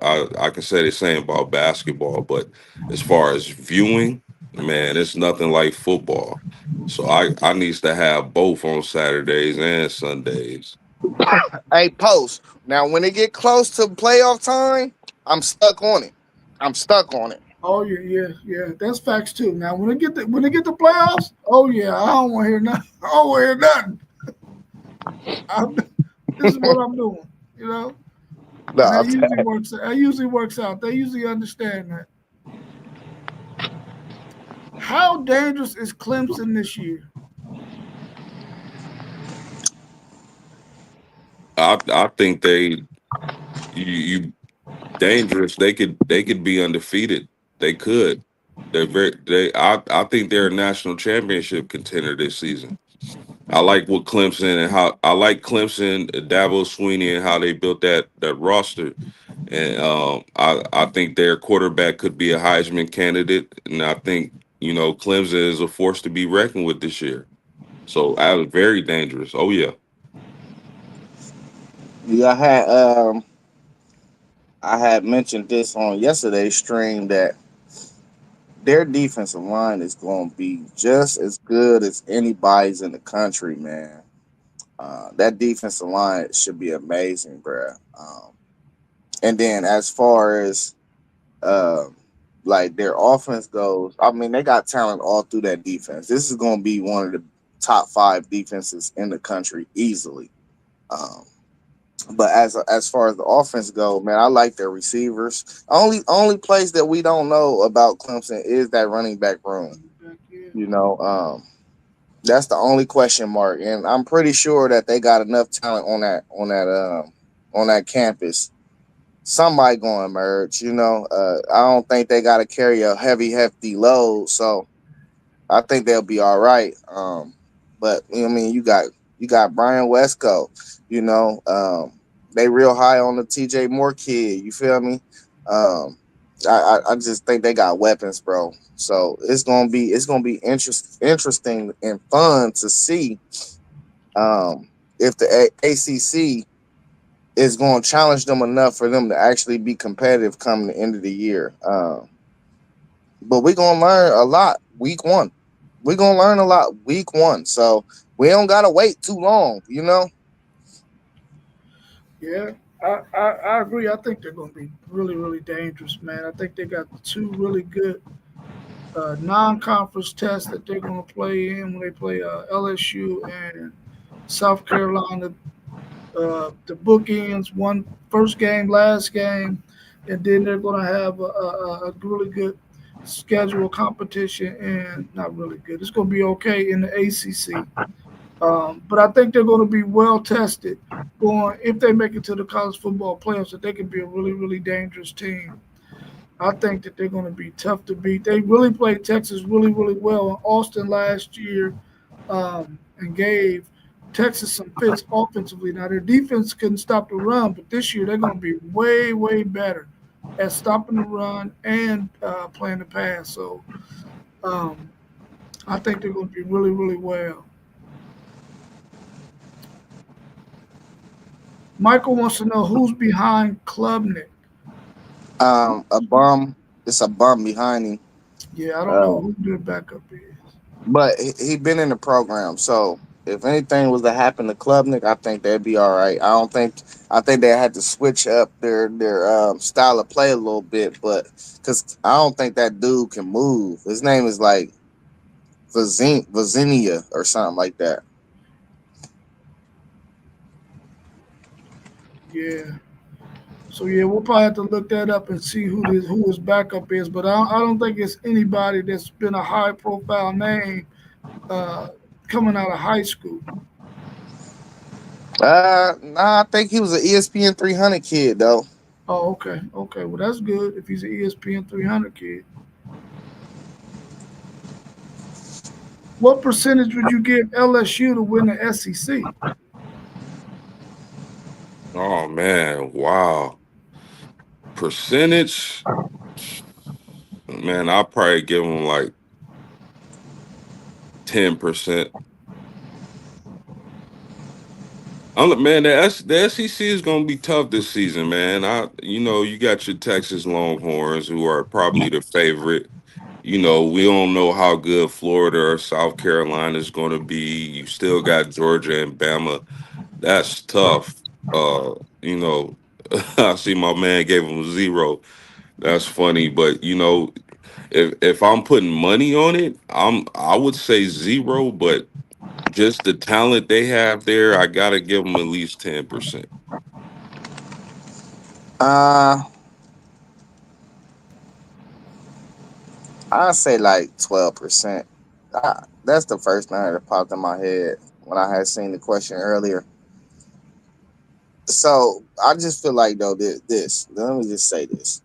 I can say the same about basketball, but as far as viewing, man, it's nothing like football. So I needs to have both on Saturdays and Sundays. Hey, post. Now, when it get close to playoff time, I'm stuck on it. I'm stuck on it. Oh yeah. That's facts too. Now when they get the playoffs, oh yeah, I don't want to hear nothing. I don't want to hear nothing. I'm, this is what I'm doing. You know, and Nah, that usually works out. They usually understand that. How dangerous is Clemson this year? I think you dangerous. They could be undefeated. They could. I think they're a national championship contender this season. I like what Clemson and how I like Clemson, Dabo Sweeney, and how they built that roster. And I think their quarterback could be a Heisman candidate. And I think Clemson is a force to be reckoned with this year. So I was very dangerous. Oh yeah. yeah, I had mentioned this on yesterday's stream that their defensive line is going to be just as good as anybody's in the country, man. That defensive line should be amazing, bruh. And then as far as uh, like their offense goes, I mean they got talent all through that defense. This is going to be one of the top 5 defenses in the country easily. Um, but as far as the offense go, man, I like their receivers. Only place that we don't know about Clemson is that running back room. Yeah. You know, that's the only question mark, and I'm pretty sure that they got enough talent on that campus. Somebody going to emerge. I don't think they got to carry a heavy, hefty load, so I think they'll be all right. But I mean, you got Brian Westco. You know, they real high on the T.J. Moore kid. You feel me? Um, I just think they got weapons, bro. So it's gonna be interesting and fun to see if the ACC is going to challenge them enough for them to actually be competitive come the end of the year. But we're gonna learn a lot week one. We're gonna learn a lot week one, so we don't gotta wait too long. You know. Yeah, I agree. I think they're going to be really, really dangerous, man. I think they got two really good non-conference tests that they're going to play in when they play LSU and South Carolina. The bookends, one first game, last game, and then they're going to have a really good schedule competition, and not really good. It's going to be okay in the ACC. But I think they're going to be well tested going if they make it to the college football playoffs. That they can be a really, really dangerous team. I think that they're going to be tough to beat. They really played Texas really, really well in Austin last year, and gave Texas some fits offensively. Now their defense couldn't stop the run, but this year they're going to be way, way better at stopping the run and playing the pass. So um, I think they're going to be really, really well. Michael wants to know who's behind Klubnik. A bum. It's a bum behind him. Yeah, I don't know Uh, who their backup is. but he been in the program, so if anything was to happen to Klubnik, I think they'd be all right. I don't think. I think they had to switch up their style of play a little bit, but because I don't think that dude can move. His name is like Vazinia or something like that. Yeah. So yeah, we'll probably have to look that up and see who his backup is. But I don't think it's anybody that's been a high profile name uh, coming out of high school. Nah, I think he was an ESPN 300 kid though. Oh, okay, okay. Well, that's good if he's an ESPN 300 kid. What percentage would you give LSU to win the SEC? Oh man, wow. Percentage, man, I'll probably give them like 10%. Man, the SEC is gonna be tough this season, man. You got your Texas Longhorns who are probably the favorite. We don't know how good Florida or South Carolina is going to be. You still got Georgia and Bama. That's tough. You know, I see my man gave him a zero. That's funny, but if I'm putting money on it, I would say zero. But just the talent they have there, I gotta give them at least 10%. Uh, I say like 12%. That's the first thing that popped in my head when I had seen the question earlier. So I just feel like though this. Let me just say this.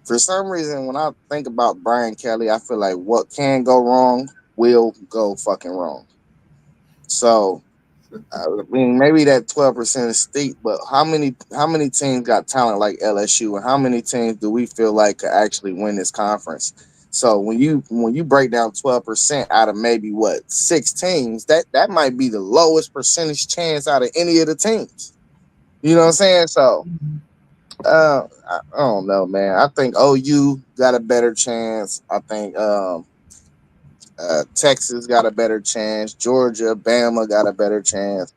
For some reason, when I think about Brian Kelly, I feel like what can go wrong will go fucking wrong. So I mean, maybe that 12% is steep, but how many teams got talent like LSU, and how many teams do we feel like could actually win this conference? So when you break down 12% out of maybe what 6 teams, that might be the lowest percentage chance out of any of the teams. You know what I'm saying? So I don't know, man. I think OU got a better chance. I think Texas got a better chance. Georgia, Bama got a better chance.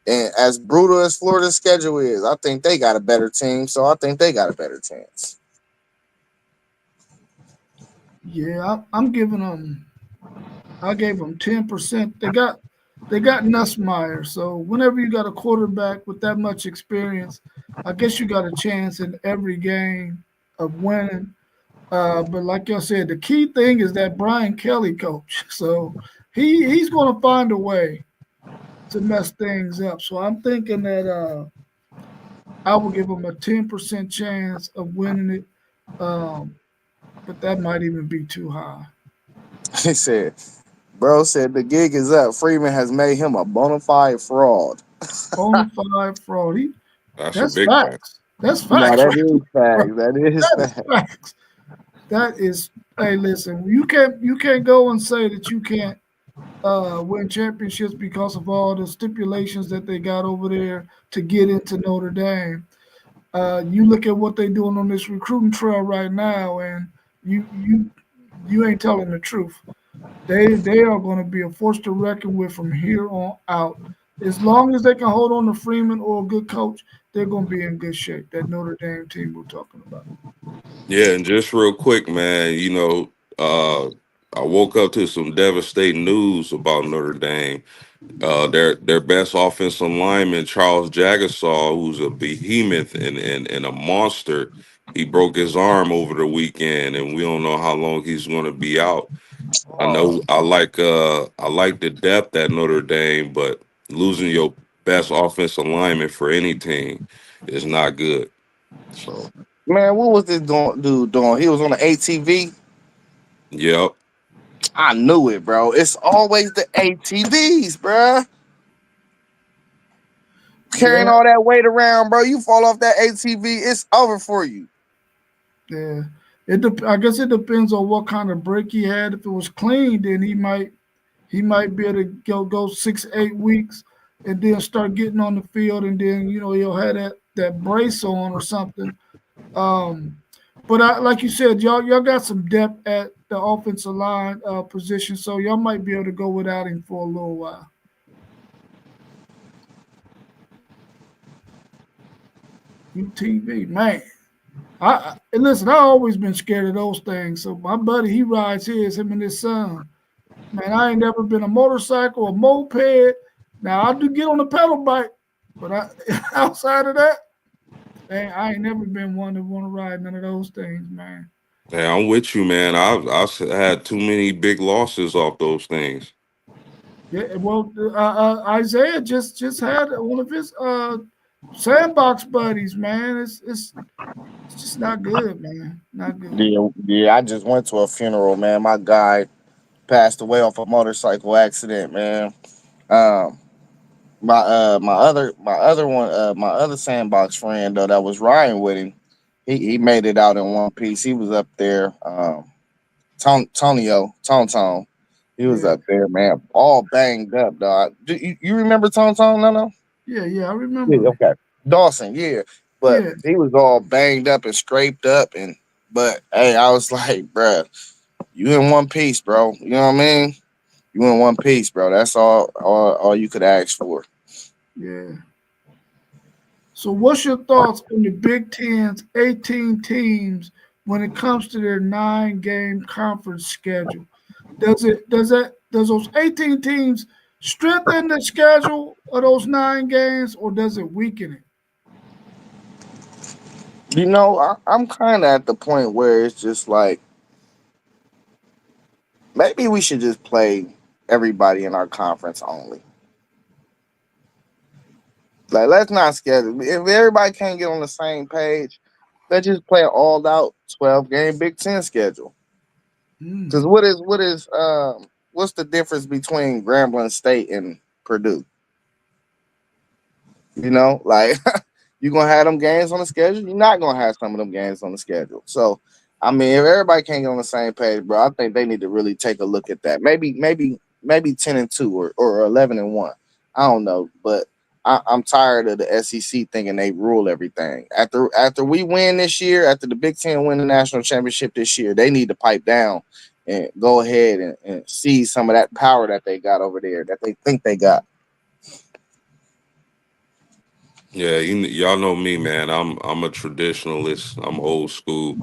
And as brutal as Florida's schedule is, I think they got a better team, so I think they got a better chance. Yeah, I'm giving them. I gave them 10%. They got Nussmeyer. So whenever you got a quarterback with that much experience, I guess you got a chance in every game of winning. But like y'all said, the key thing is that Brian Kelly coach. So he's going to find a way to mess things up. So I'm thinking that I will give him a 10% chance of winning it. Um, but that might even be too high. He said, bro said the gig is up. Freeman has made him a bona fide fraud. Bona fide fraud. That's a That's big one. facts. That's No, facts, that right is there, bro. facts. That is That is facts. facts. That is. Hey, listen, you can't go and say that you can't win championships because of all the stipulations that they got over there to get into Notre Dame. You look at what they're doing on this recruiting trail right now, and you ain't telling the truth. They are going to be a force to reckon with from here on out. As long as they can hold on to Freeman or a good coach, they're going to be in good shape. That Notre Dame team we're talking about. Yeah, and just real quick, man, I woke up to some devastating news about Notre Dame. Their best offensive lineman, Charles Jagasaw, who's a behemoth and a monster, he broke his arm over the weekend, and we don't know how long he's going to be out. I Oh, know I like the depth at Notre Dame, but losing your best offensive lineman for any team is not good. So, man, what was this dude doing? He was on the ATV. yep. I knew it, bro. It's always the ATVs, bro. Carrying Yeah, all that weight around, bro. You fall off that ATV, it's over for you. yeah. I guess it depends on what kind of break he had. If it was clean, then he might be able to go 6 8 weeks and then start getting on the field, and then he'll have that brace on or something. Um, but like you said, y'all got some depth at the offensive line position, so y'all might be able to go without him for a little while. UTV, man. And listen, I always been scared of those things. So my buddy, he rides his, him and his son. Man, I ain't never been a motorcycle, a moped. Now I do get on a pedal bike, but outside of that, man, I ain't never been one that want to ride none of those things, man. Yeah, I'm with you, man. Had too many big losses off those things. Yeah, well, Isaiah just had one of his sandbox buddies, man. It's just not good, man. Not good. Yeah, yeah. I just went to a funeral, man. My guy passed away off a motorcycle accident, man. Um, my other sandbox friend though that was riding with him, he made it out in one piece. He was up there. Tonio, he was Yeah, up there, man, all banged up, dog. You remember Tone? No, no. yeah. I Yeah, remember him. okay. Dawson, yeah. But Yeah, he was all banged up and scraped up but hey, I was like, bruh, you in one piece, bro. You know what I mean? You in one piece, bro. That's all you could ask for. yeah. So, what's your thoughts on the Big Ten's 18 teams when it comes to their 9 game conference schedule? Does those 18 teams strengthen the schedule of those 9 games, or does it weaken it? I'm kind of at the point where it's just like maybe we should just play everybody in our conference only. Like, let's not schedule. If everybody can't get on the same page, let's just play an all out 12 game Big Ten schedule. Because Hmm. what's the difference between Grambling State and Purdue? Like you gonna have them games on the schedule. You're not gonna have some of them games on the schedule. So, I mean, if everybody can't get on the same page, bro, I think they need to really take a look at that. Maybe 10-2 or 11-1. I don't know, but I'm tired of the SEC thinking they rule everything. After we win this year, after the Big Ten win the national championship this year, they need to pipe down and go ahead and see some of that power that they got over there that they think they got. Yeah, y'all know me, man. I'm a traditionalist. I'm old school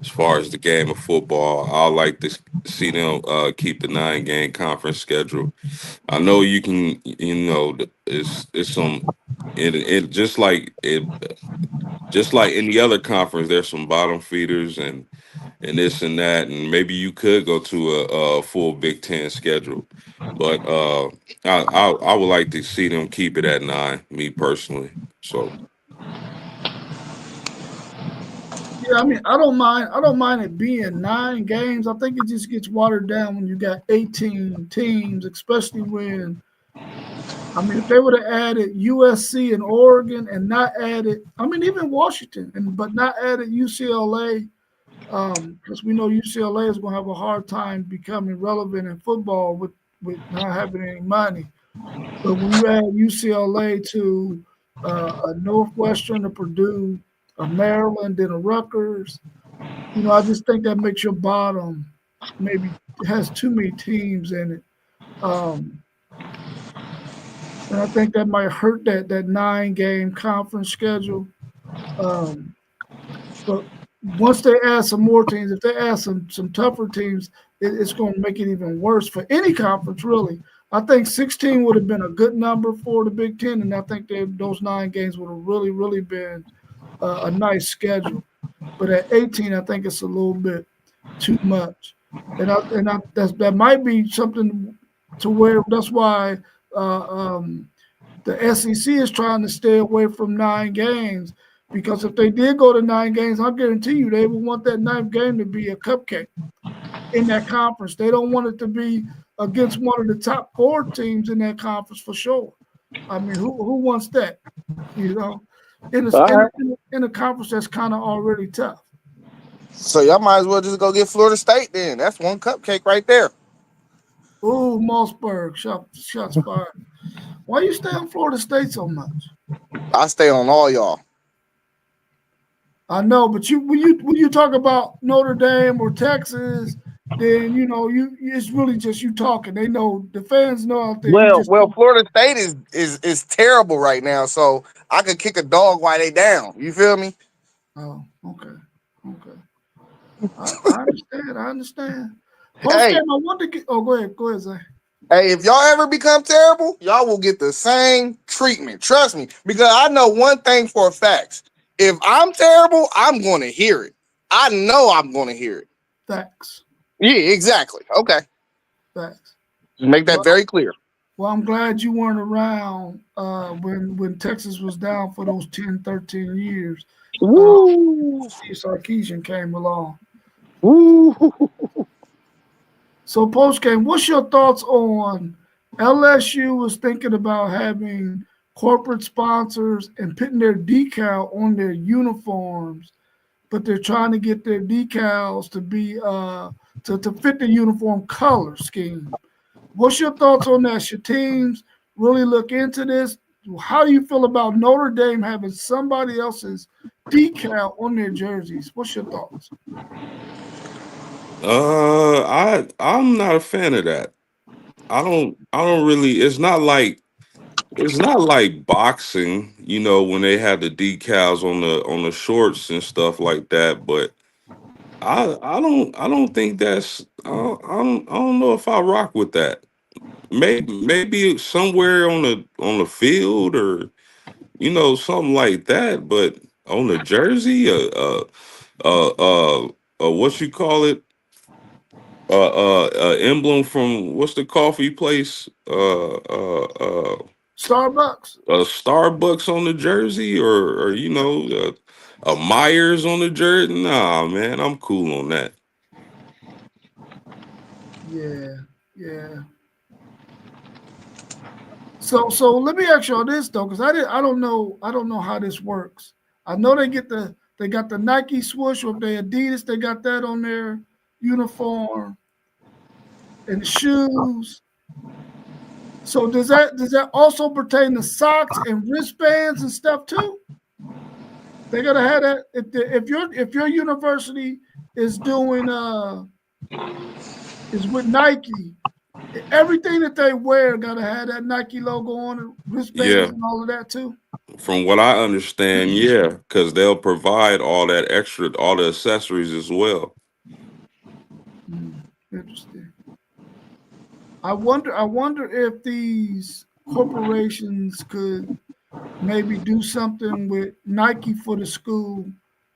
as far as the game of football. I like to see them keep the 9 game conference schedule. I know you can, it's some it just like any other conference. There's some bottom feeders and this and that, and maybe you could go to a full Big Ten schedule, but I would like to see them keep it at 9. Me personally, so. Yeah, I mean, I don't mind. I don't mind it being 9 games. I think it just gets watered down when you got 18 teams, especially when I mean, if they would have added USC and Oregon and not added, I mean, even Washington, but not added UCLA, because we know UCLA is going to have a hard time becoming relevant in football with not having any money. But when you add UCLA to a Northwestern, a Purdue, a Maryland, and a Rutgers, I just think that makes your bottom maybe has too many teams in it. Um, and I think that might hurt that 9-game conference schedule. Um, but once they add some more teams, if they add some tougher teams, it's going to make it even worse for any conference, really. I think 16 would have been a good number for the Big Ten, and I think those 9 games would have really, really been a nice schedule. But at 18, I think it's a little bit too much, that might be something to where that's why the SEC is trying to stay away from 9 games, because if they did go to 9 games, I guarantee you they would want that 9th game to be a cupcake in that conference. They don't want it to be against one of the top 4 teams in that conference for sure. I mean, who wants that? You know, in a conference that's kind of already tough. So y'all might as well just go get Florida State then. That's one cupcake right there. Ooh, Mossberg, shots fired. Why you stay on Florida State so much? I stay on all y'all. I know, but when you talk about Notre Dame or Texas, then it's really just you talking. They know, the fans know out there. You just Well, Florida State is terrible right now. So I could kick a dog while they down. You feel me? oh, okay. I understand. I understand. Post Hey, game, I want to get. Oh, go ahead, Zay. hey, if y'all ever become terrible, y'all will get the same treatment. Trust me, because I know one thing for a fact. If I'm terrible, I'm going to hear it. I know I'm going to hear it. Facts. Yeah, exactly. Okay. Facts. Make that Well, very clear. well, I'm glad you weren't around when Texas was down for those 10, 13 years. Woo. Steve Sarkisian came along. Woo. So post game, what's your thoughts on LSU was thinking about having corporate sponsors and putting their decal on their uniforms, but they're trying to get their decals to be to fit the uniform color scheme. What's your thoughts on that? Should teams really look into this? How do you feel about Notre Dame having somebody else's decal on their jerseys? What's your thoughts? I'm not a fan of that. I don't really. It's not like boxing, when they had the decals on the shorts and stuff like that. But I don't think I don't know if I rock with that. Maybe somewhere on the field, or something like that. But on the jersey, what you call it, emblem from, what's the coffee place, Starbucks? a Starbucks on the jersey, or a Myers on the jersey. Nah, man, I'm cool on that. Yeah, yeah. So let me ask you all this though, because I don't know how this works. I know they got the Nike swoosh, or if they Adidas, they got that on their uniform and the shoes. So does that also pertain to socks and wristbands and stuff too? They gotta have that if your university is doing is with Nike, everything that they wear gotta have that Nike logo on it, wristbands Yeah, and all of that too. from what I understand, yeah, because they'll provide all that extra, all the accessories as well. Interesting. I wonder if these corporations could maybe do something with Nike for the school,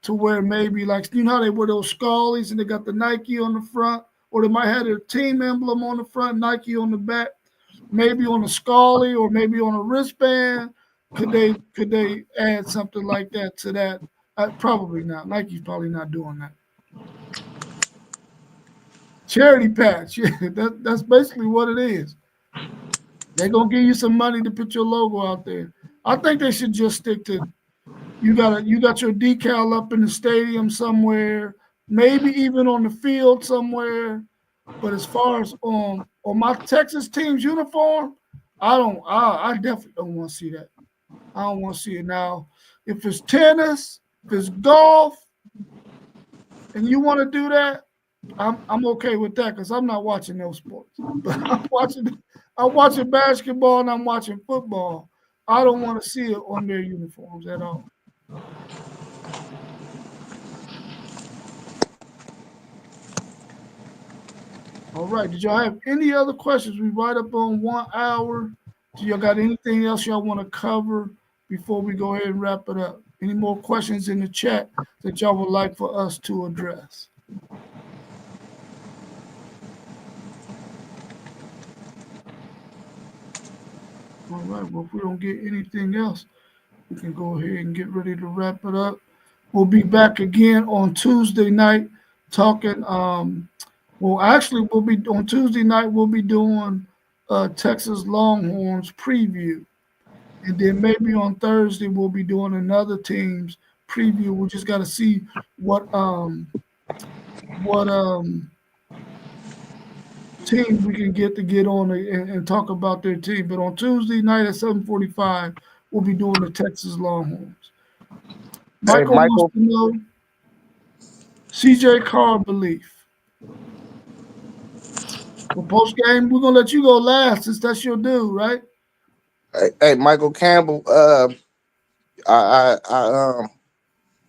to where maybe, like, how they wear those scullies and they got the Nike on the front, or they might have their team emblem on the front, Nike on the back, maybe on a scully or maybe on a wristband. Could they add something like that to that? Probably not. Nike's probably not doing that. Charity patch, yeah, that's basically what it is. They're gonna give you some money to put your logo out there. I think they should just stick to you got your decal up in the stadium somewhere, maybe even on the field somewhere. But as far as on my Texas team's uniform, I definitely don't want to see that. I don't want to see it now. If it's tennis, if it's golf, and you want to do that, I'm okay with that because I'm not watching those sports. But I'm watching basketball and I'm watching football. I don't want to see it on their uniforms at all. All right. Did y'all have any other questions? We right up on 1 hour. Do y'all got anything else y'all want to cover before we go ahead and wrap it up? Any more questions in the chat that y'all would like for us to address? All right. Well, if we don't get anything else, we can go ahead and get ready to wrap it up. We'll be back again on Tuesday night talking. Well, actually, we'll be on Tuesday night. We'll be doing Texas Longhorns preview, and then maybe on Thursday we'll be doing another team's preview. We just got to see what what team we can get on and talk about their team. But on Tuesday night at 7:45, we'll be doing the Texas Longhorns. Hey, Michael wants Michael. to know CJ Carr belief. Well, post game, we're gonna let you go last since that's your dude, right? Hey, Michael Campbell.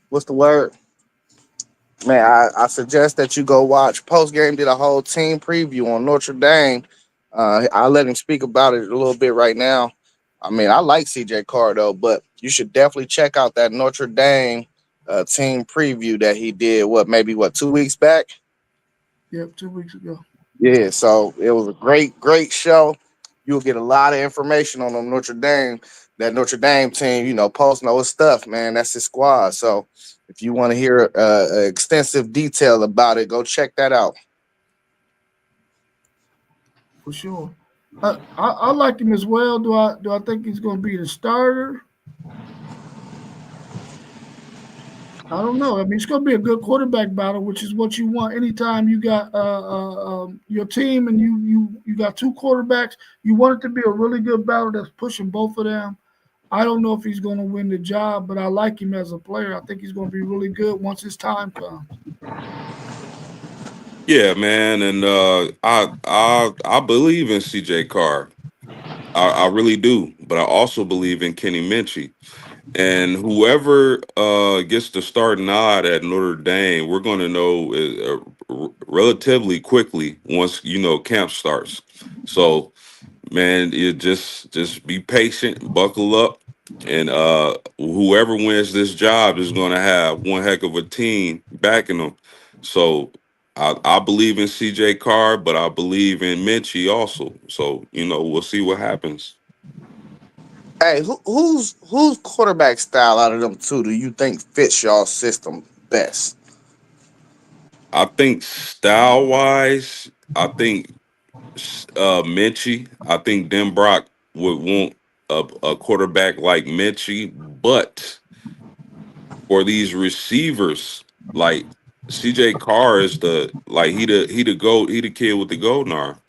What's the word? Man, I suggest that you go watch. Post game did a whole team preview on Notre Dame. I'll let him speak about it a little bit right now. I mean, I like CJ Carr though, but you should definitely check out that Notre Dame team preview that he did. Maybe 2 weeks back. Yep, 2 weeks ago. Yeah, so it was a great show. You'll get a lot of information on them that Notre Dame team. Post knows stuff, man. That's his squad. So if you want to hear extensive detail about it, go check that out. For sure. I like him as well. Do I think he's going to be the starter? I don't know. I mean, it's going to be a good quarterback battle, which is what you want. Anytime you got your team and you got two quarterbacks, you want it to be a really good battle that's pushing both of them. I don't know if he's going to win the job, but I like him as a player. I think he's going to be really good once his time comes. Yeah, man, and I believe in CJ Carr. I really do, but I also believe in Kenny Minchie. And whoever gets the start nod at Notre Dame, we're going to know relatively quickly once camp starts. So, man, you just be patient, buckle up, and whoever wins this job is going to have one heck of a team backing them. So, I believe in CJ Carr, but I believe in Minchie also. So, we'll see what happens. Hey, whose quarterback style out of them two do you think fits y'all system best? I think style wise, I think Minchie. I think Denbrock would want a quarterback like Minchie, but for these receivers, like CJ Carr is he the kid with the golden arm.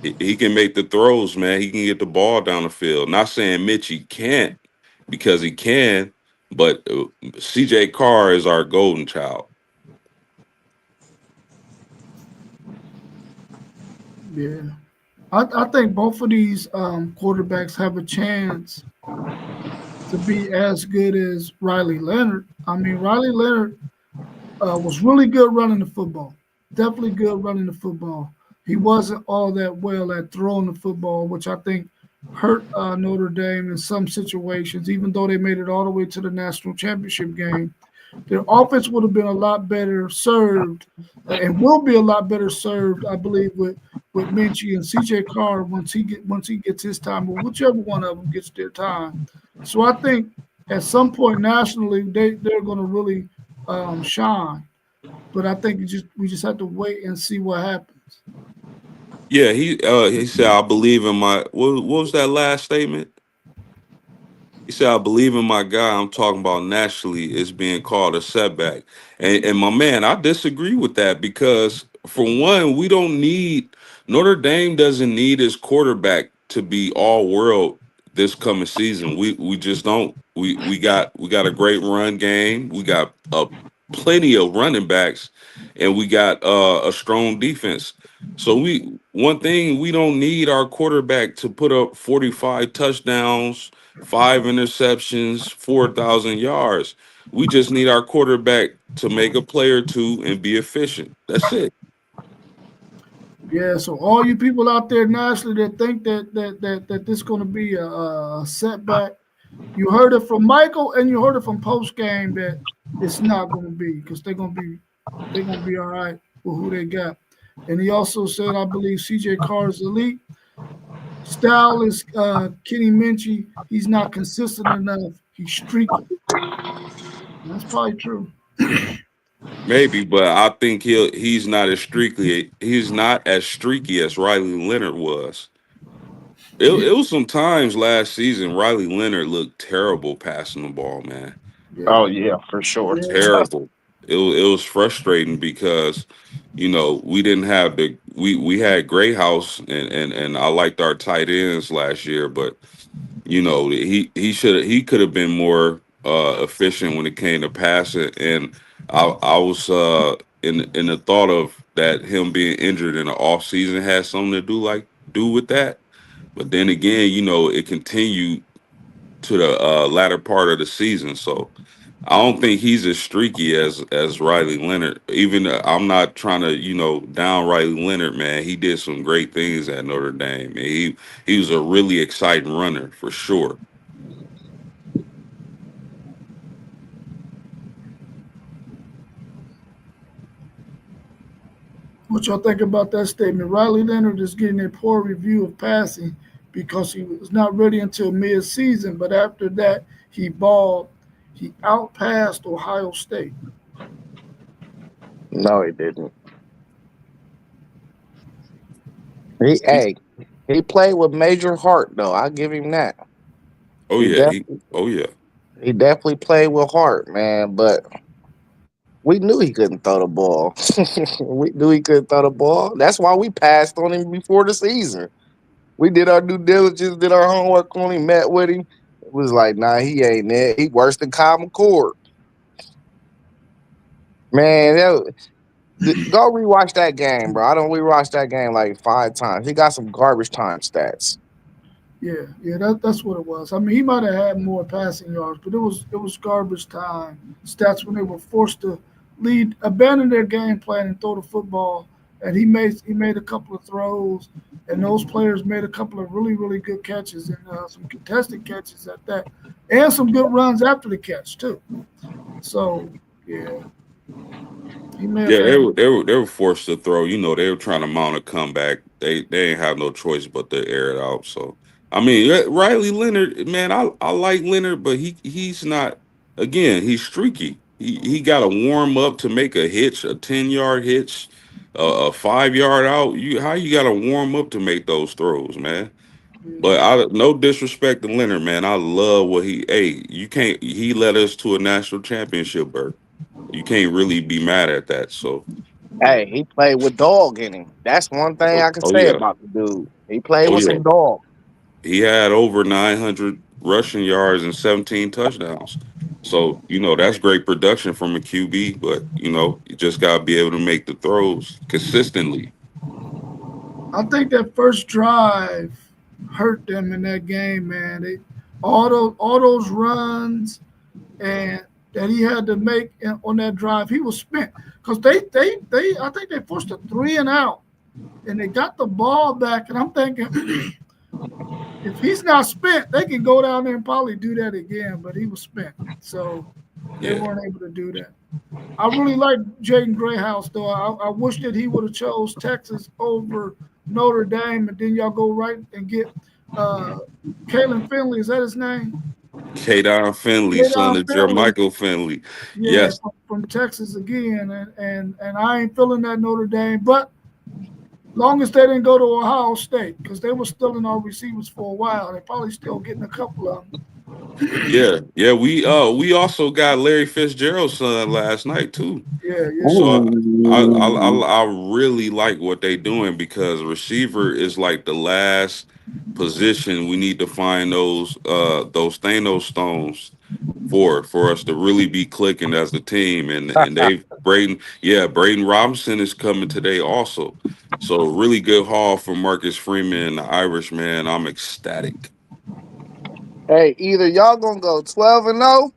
He can make the throws, man. He can get the ball down the field. Not saying Mitchie can't, because he can, but CJ Carr is our golden child. Yeah. I think both of these quarterbacks have a chance to be as good as Riley Leonard. I mean, Riley Leonard was really good running the football. Definitely good running the football. He wasn't all that well at throwing the football, which I think hurt Notre Dame in some situations, even though they made it all the way to the national championship game. Their offense would have been a lot better served, and will be a lot better served, I believe, with Minchie and CJ Carr once he gets his time, or whichever one of them gets their time. So I think at some point nationally they're going to really shine. But I think we just have to wait and see what happens. Yeah, he said, "I believe in my." What was that last statement? He said, "I believe in my guy." I'm talking about nationally is being called a setback, and my man, I disagree with that because for one, we don't need Notre Dame doesn't need his quarterback to be all world this coming season. We just don't. We got a great run game. We got plenty of running backs, and we got a strong defense. So one thing we don't need our quarterback to put up 45 touchdowns, five interceptions, 4,000 yards. We just need our quarterback to make a play or two and be efficient. That's it. Yeah, so all you people out there nationally that think that this is going to be a setback, you heard it from Michael and you heard it from post game that it's not going to be because they're going to be all right with who they got. And he also said, I believe CJ Carr is elite. Style is Kenny Minchie. He's not consistent enough. He's streaky. And that's probably true. Maybe, but I think he's not as streaky as Riley Leonard was. It was some times last season Riley Leonard looked terrible passing the ball, man. Oh Yeah, yeah, for sure. yeah, Terrible. It was frustrating because we didn't have we had Gray House and I liked our tight ends last year, but he could have been more efficient when it came to passing, and I was in the thought of that him being injured in the off season had something to do with that. But then again, it continued to the latter part of the season, so I don't think he's as streaky as Riley Leonard. Even I'm not trying to down Riley Leonard, man. He did some great things at Notre Dame, and he was a really exciting runner for sure. What y'all think about that statement? Riley Leonard is getting a poor review of passing because he was not ready until mid-season, but after that he balled. He outpassed Ohio State. No, he didn't. He He- hey, he played with major heart though. I give him that. oh He yeah, definitely oh yeah, he definitely played with heart, man. But we knew he couldn't throw the ball. We knew he couldn't throw the ball. That's why we passed on him before the season. We did our due diligence, did our homework on him, met with him. It was like, nah, he ain't it. He worse than Kyle McCord. Man, go rewatch that game, bro. I don't rewatch that game like 5 times. He got some garbage time stats. Yeah, that's what it was. I mean, he might have had more passing yards, but it was garbage time stats when they were forced to abandon their game plan and throw the football. And he made a couple of throws, and those players made a couple of really good catches and some contested catches at that, and some good runs after the catch too. So yeah, he may have yeah. They had. were they were they were forced to throw. They were trying to mount a comeback. They ain't have no choice but to air it out. So I mean, Riley Leonard, man, I like Leonard, but he's not. Again, he's streaky. He got to warm up to make a hitch, a 10-yard hitch, a 5-yard out. How you got to warm up to make those throws, man? But no disrespect to Leonard, man. I love what he. Hey, you can't. He led us to a national championship, Bert. You can't really be mad at that. So, Hey, he played with dog in him. That's one thing oh, I can oh say yeah, about the dude. He played oh with yeah. some dog. He had over 900 rushing yards and 17 touchdowns. So, that's great production from a QB, but, you just got to be able to make the throws consistently. I think that first drive hurt them in that game, man. All those runs and that he had to make on that drive, he was spent because they I think they forced a three and out, and they got the ball back, and I'm thinking if he's not spent, they can go down there and probably do that again, but he was spent, so they Yeah. weren't able to do that. I really like Jaden Grayhouse though. I wish that he would have chose Texas over Notre Dame, and then y'all go right and get uh Kalen Finley. Is that his name? Kadon Finley, son Jadon of Finley. Jermichael Finley. Yeah, Yes. from Texas again, and I ain't feeling that Notre Dame, but Long as they didn't go to Ohio State, because they were still in our receivers for a while. They're probably still getting a couple of them. Yeah, yeah. We also got Larry Fitzgerald's son last night too. Yeah, yeah. So Ooh. I really like what they doing because receiver is like the last position we need to find those Thanos stones for us to really be clicking as a team. And they've Braden Robinson is coming today also. So really good haul for Marcus Freeman, the Irishman. I'm ecstatic. Hey, either y'all gonna go 12-0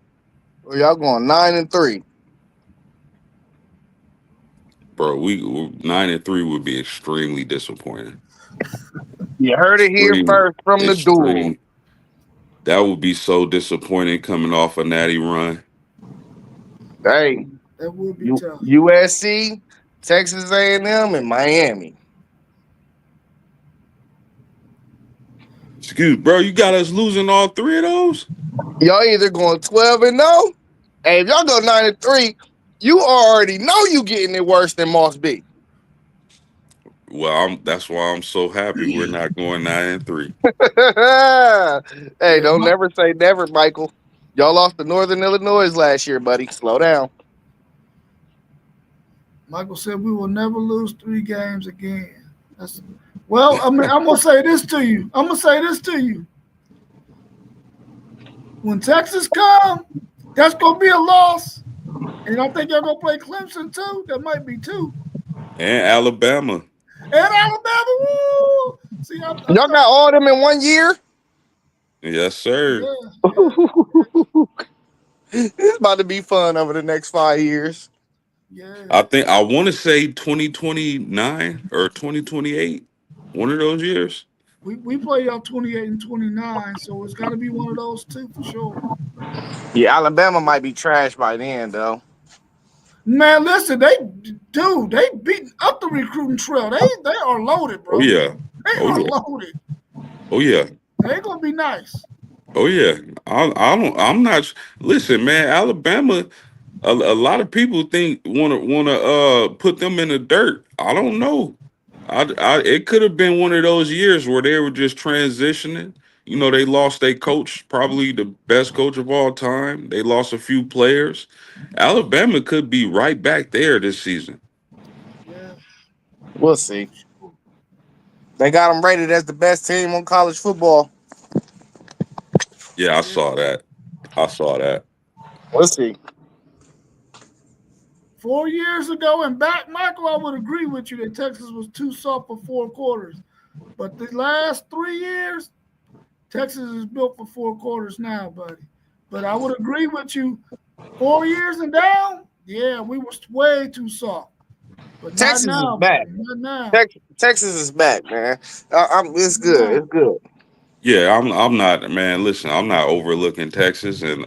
or y'all going 9-3. Bro, we 9-3 would be extremely disappointing. You heard it here Extreme, first from the duel. extreme. That would be so disappointing coming off a natty run. Hey, That would be tough. USC, Texas A&M, and Miami. Excuse, bro, you got us losing all three of those? Y'all either going 12-0. Hey, if y'all go 9-3, you already know you getting it worse than Moss B. Well, that's why I'm so happy we're not going 9-3. Hey, Yeah, don't never say never, Michael. Y'all lost to Northern Illinois last year, buddy. Slow down. Michael said we will never lose 3 games again. That's well. I mean, I'm gonna say this to you. I'm gonna say this to you. When Texas come, that's gonna be a loss. And I think y'all gonna play Clemson too. That might be 2. And Alabama. And Alabama. Woo! See, I Y'all got thought, all them in one year? Yes, sir. yeah, yeah, It's about to be fun over the next 5 years. yeah. I think I want to say 2029 or 2028. One of those years. We play y'all 28 and 29, so it's got to be one of those two for sure. Yeah, Alabama might be trash by then, though. Man, listen, they beat up the recruiting trail. They are loaded, Oh bro. yeah. They Oh are yeah. loaded. Oh yeah. They're gonna be nice. Oh yeah. I don't. I'm not. Listen, man. Alabama. A lot of people think want to put them in the dirt. I don't know. It could have been one of those years where they were just transitioning. You know, they lost their coach, probably the best coach of all time. They lost a few players. Alabama could be right back there this season. Yeah. We'll see. They got them rated as the best team on college football. Yeah, I Yeah. saw that. I saw that. We'll see. 4 years ago and back, Michael, I would agree with you that Texas was too soft for 4 quarters. But the last 3 years, Texas is built for 4 quarters now, buddy. But I would agree with you. 4 years and down, yeah, we was way too soft. But not Texas is now, back. buddy. Not now. Texas is back, man. It's Not good. now. It's good. Yeah, I'm not, man. Listen, I'm not overlooking Texas, and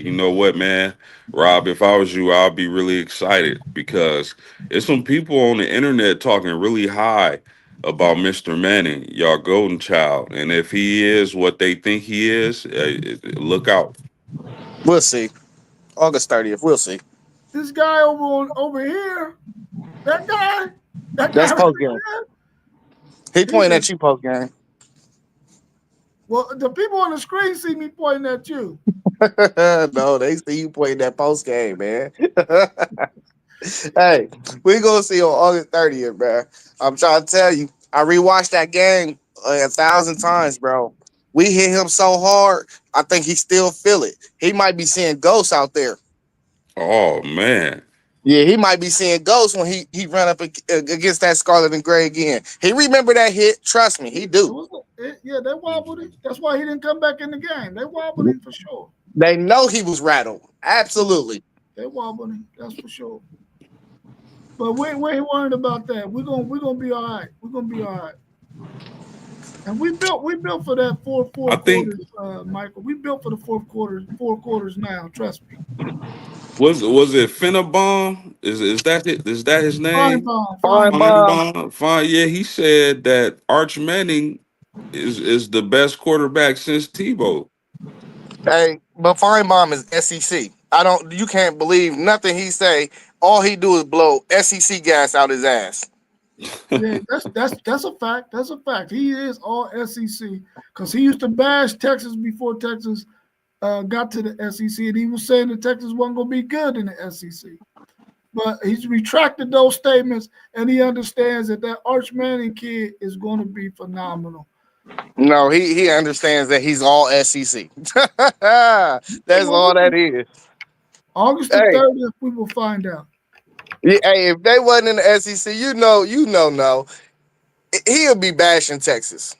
you know what, man, Rob. If I was you, I'd be really excited because there's some people on the internet talking really high about Mr. Manning, y'all golden child, and if he is what they think he is, look out. We'll see. August 30th. We'll see. This guy over here, that guy, that guy That's right post game. there, He he's pointing a at you post game. well, the people on the screen see me pointing at you. No, they see you pointing that post game, man. Hey, we gonna see on August 30th, man. I'm trying to tell you. I rewatched that game 1,000 times, bro. We hit him so hard. I think he still feel it. He might be seeing ghosts out there. Oh man, Yeah, he might be seeing ghosts when he run up against that Scarlet and Gray again. He remember that hit. Trust me, he do. Yeah, they wobbled him. That's why he didn't come back in the game. They wobbled him for sure. They know he was rattled. Absolutely. They wobbled him. That's for sure. But we ain't worried about that. We're gonna be all right. We're gonna be all right. And we built for that four I think quarters, Michael. We built for the 4 quarters now. Trust me. was it Finnebom? Is that his Fine name? bomb, fine Fine bomb. bomb. Fine, fine. Yeah, he said that Arch Manning is the best quarterback since Tebow. Hey, but Fine Bomb is SEC. I don't. You can't believe nothing he say. All he do is blow SEC gas out his ass. Yeah, that's a fact. That's a fact. He is all SEC because he used to bash Texas before Texas got to the SEC, and he was saying that Texas wasn't going to be good in the SEC. But he's retracted those statements, and he understands that that Arch Manning kid is going to be phenomenal. No, he understands that he's all SEC. Yeah, That's well, all that is. August the Hey, 30th, we will find out. yeah, hey, if they wasn't in the SEC, no, he'll be bashing Texas.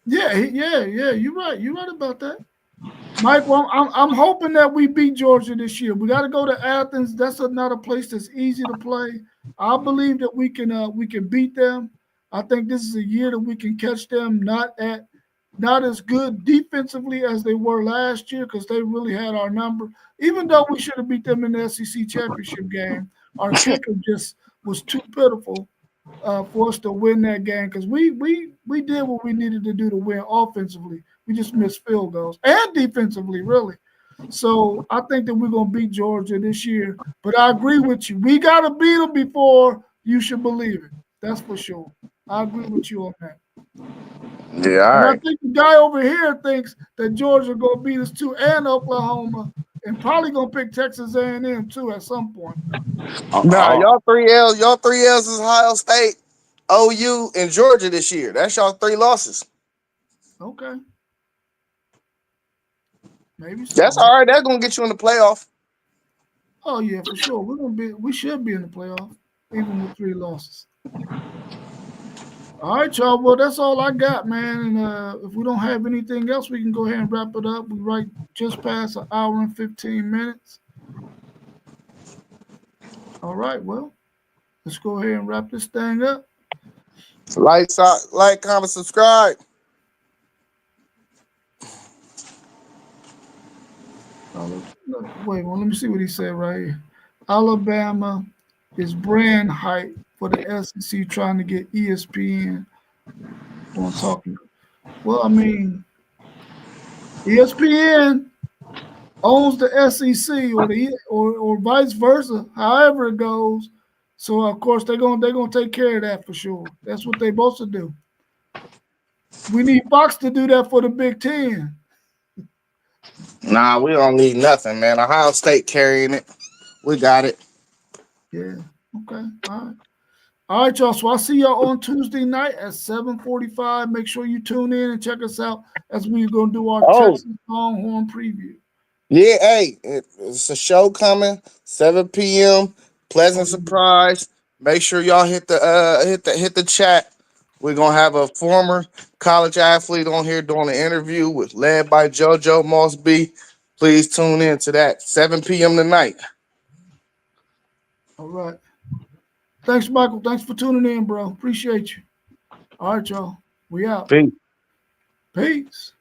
Yeah, yeah. You're right. You're right about that. Mike, well, I'm hoping that we beat Georgia this year. We got to go to Athens. That's another place that's easy to play. I believe that we can beat them. I think this is a year that we can catch them not as good defensively as they were last year because they really had our number. Even though we should have beat them in the SEC championship game, our kicker just was too pitiful for us to win that game because we did what we needed to do to win offensively. We just missed field goals and defensively, really. So I think that we're gonna beat Georgia this year. But I agree with you. We gotta beat them before you should believe it. That's for sure. I agree with you on that. Yeah, all And I right. think the guy over here thinks that Georgia gonna beat us too, and Oklahoma, and probably gonna pick Texas A&M too at some point. Nah, I, y'all three L's is Ohio State, OU, and Georgia this year. That's y'all three losses. Okay, maybe That's so. all right. That's gonna get you in the playoff. Oh yeah, for sure. We should be in the playoff, even with 3 losses. All right, y'all. Well, that's all I got, man. And if we don't have anything else, we can go ahead and wrap it up. We right just past an hour and 15 minutes. All right, well, let's go ahead and wrap this thing up. Like, comment, subscribe. Wait, well, let me see what he said right here. Alabama is brand hype for the SEC trying to get ESPN on talking. Well, I mean, ESPN owns the SEC or vice versa, however it goes. So of course they're gonna take care of that for sure. That's what they're supposed to do. We need Fox to do that for the Big Ten. Nah, we don't need nothing, man. Ohio State carrying it. We got it. Yeah. Okay. All right. All right, y'all. So I'll see y'all on Tuesday night at 7:45. Make sure you tune in and check us out as we're gonna do our Oh, Texas Longhorn preview. yeah, hey, it's a show coming, 7 p.m. Oh, Pleasant yeah. surprise. Make sure y'all hit the chat. We're gonna have a former college athlete on here doing an interview with led by JoJo Mossby. Please tune in to that 7 p.m. tonight. All right. Thanks, Michael. Thanks for tuning in, bro. Appreciate you. All right, y'all. We out. Peace. Peace.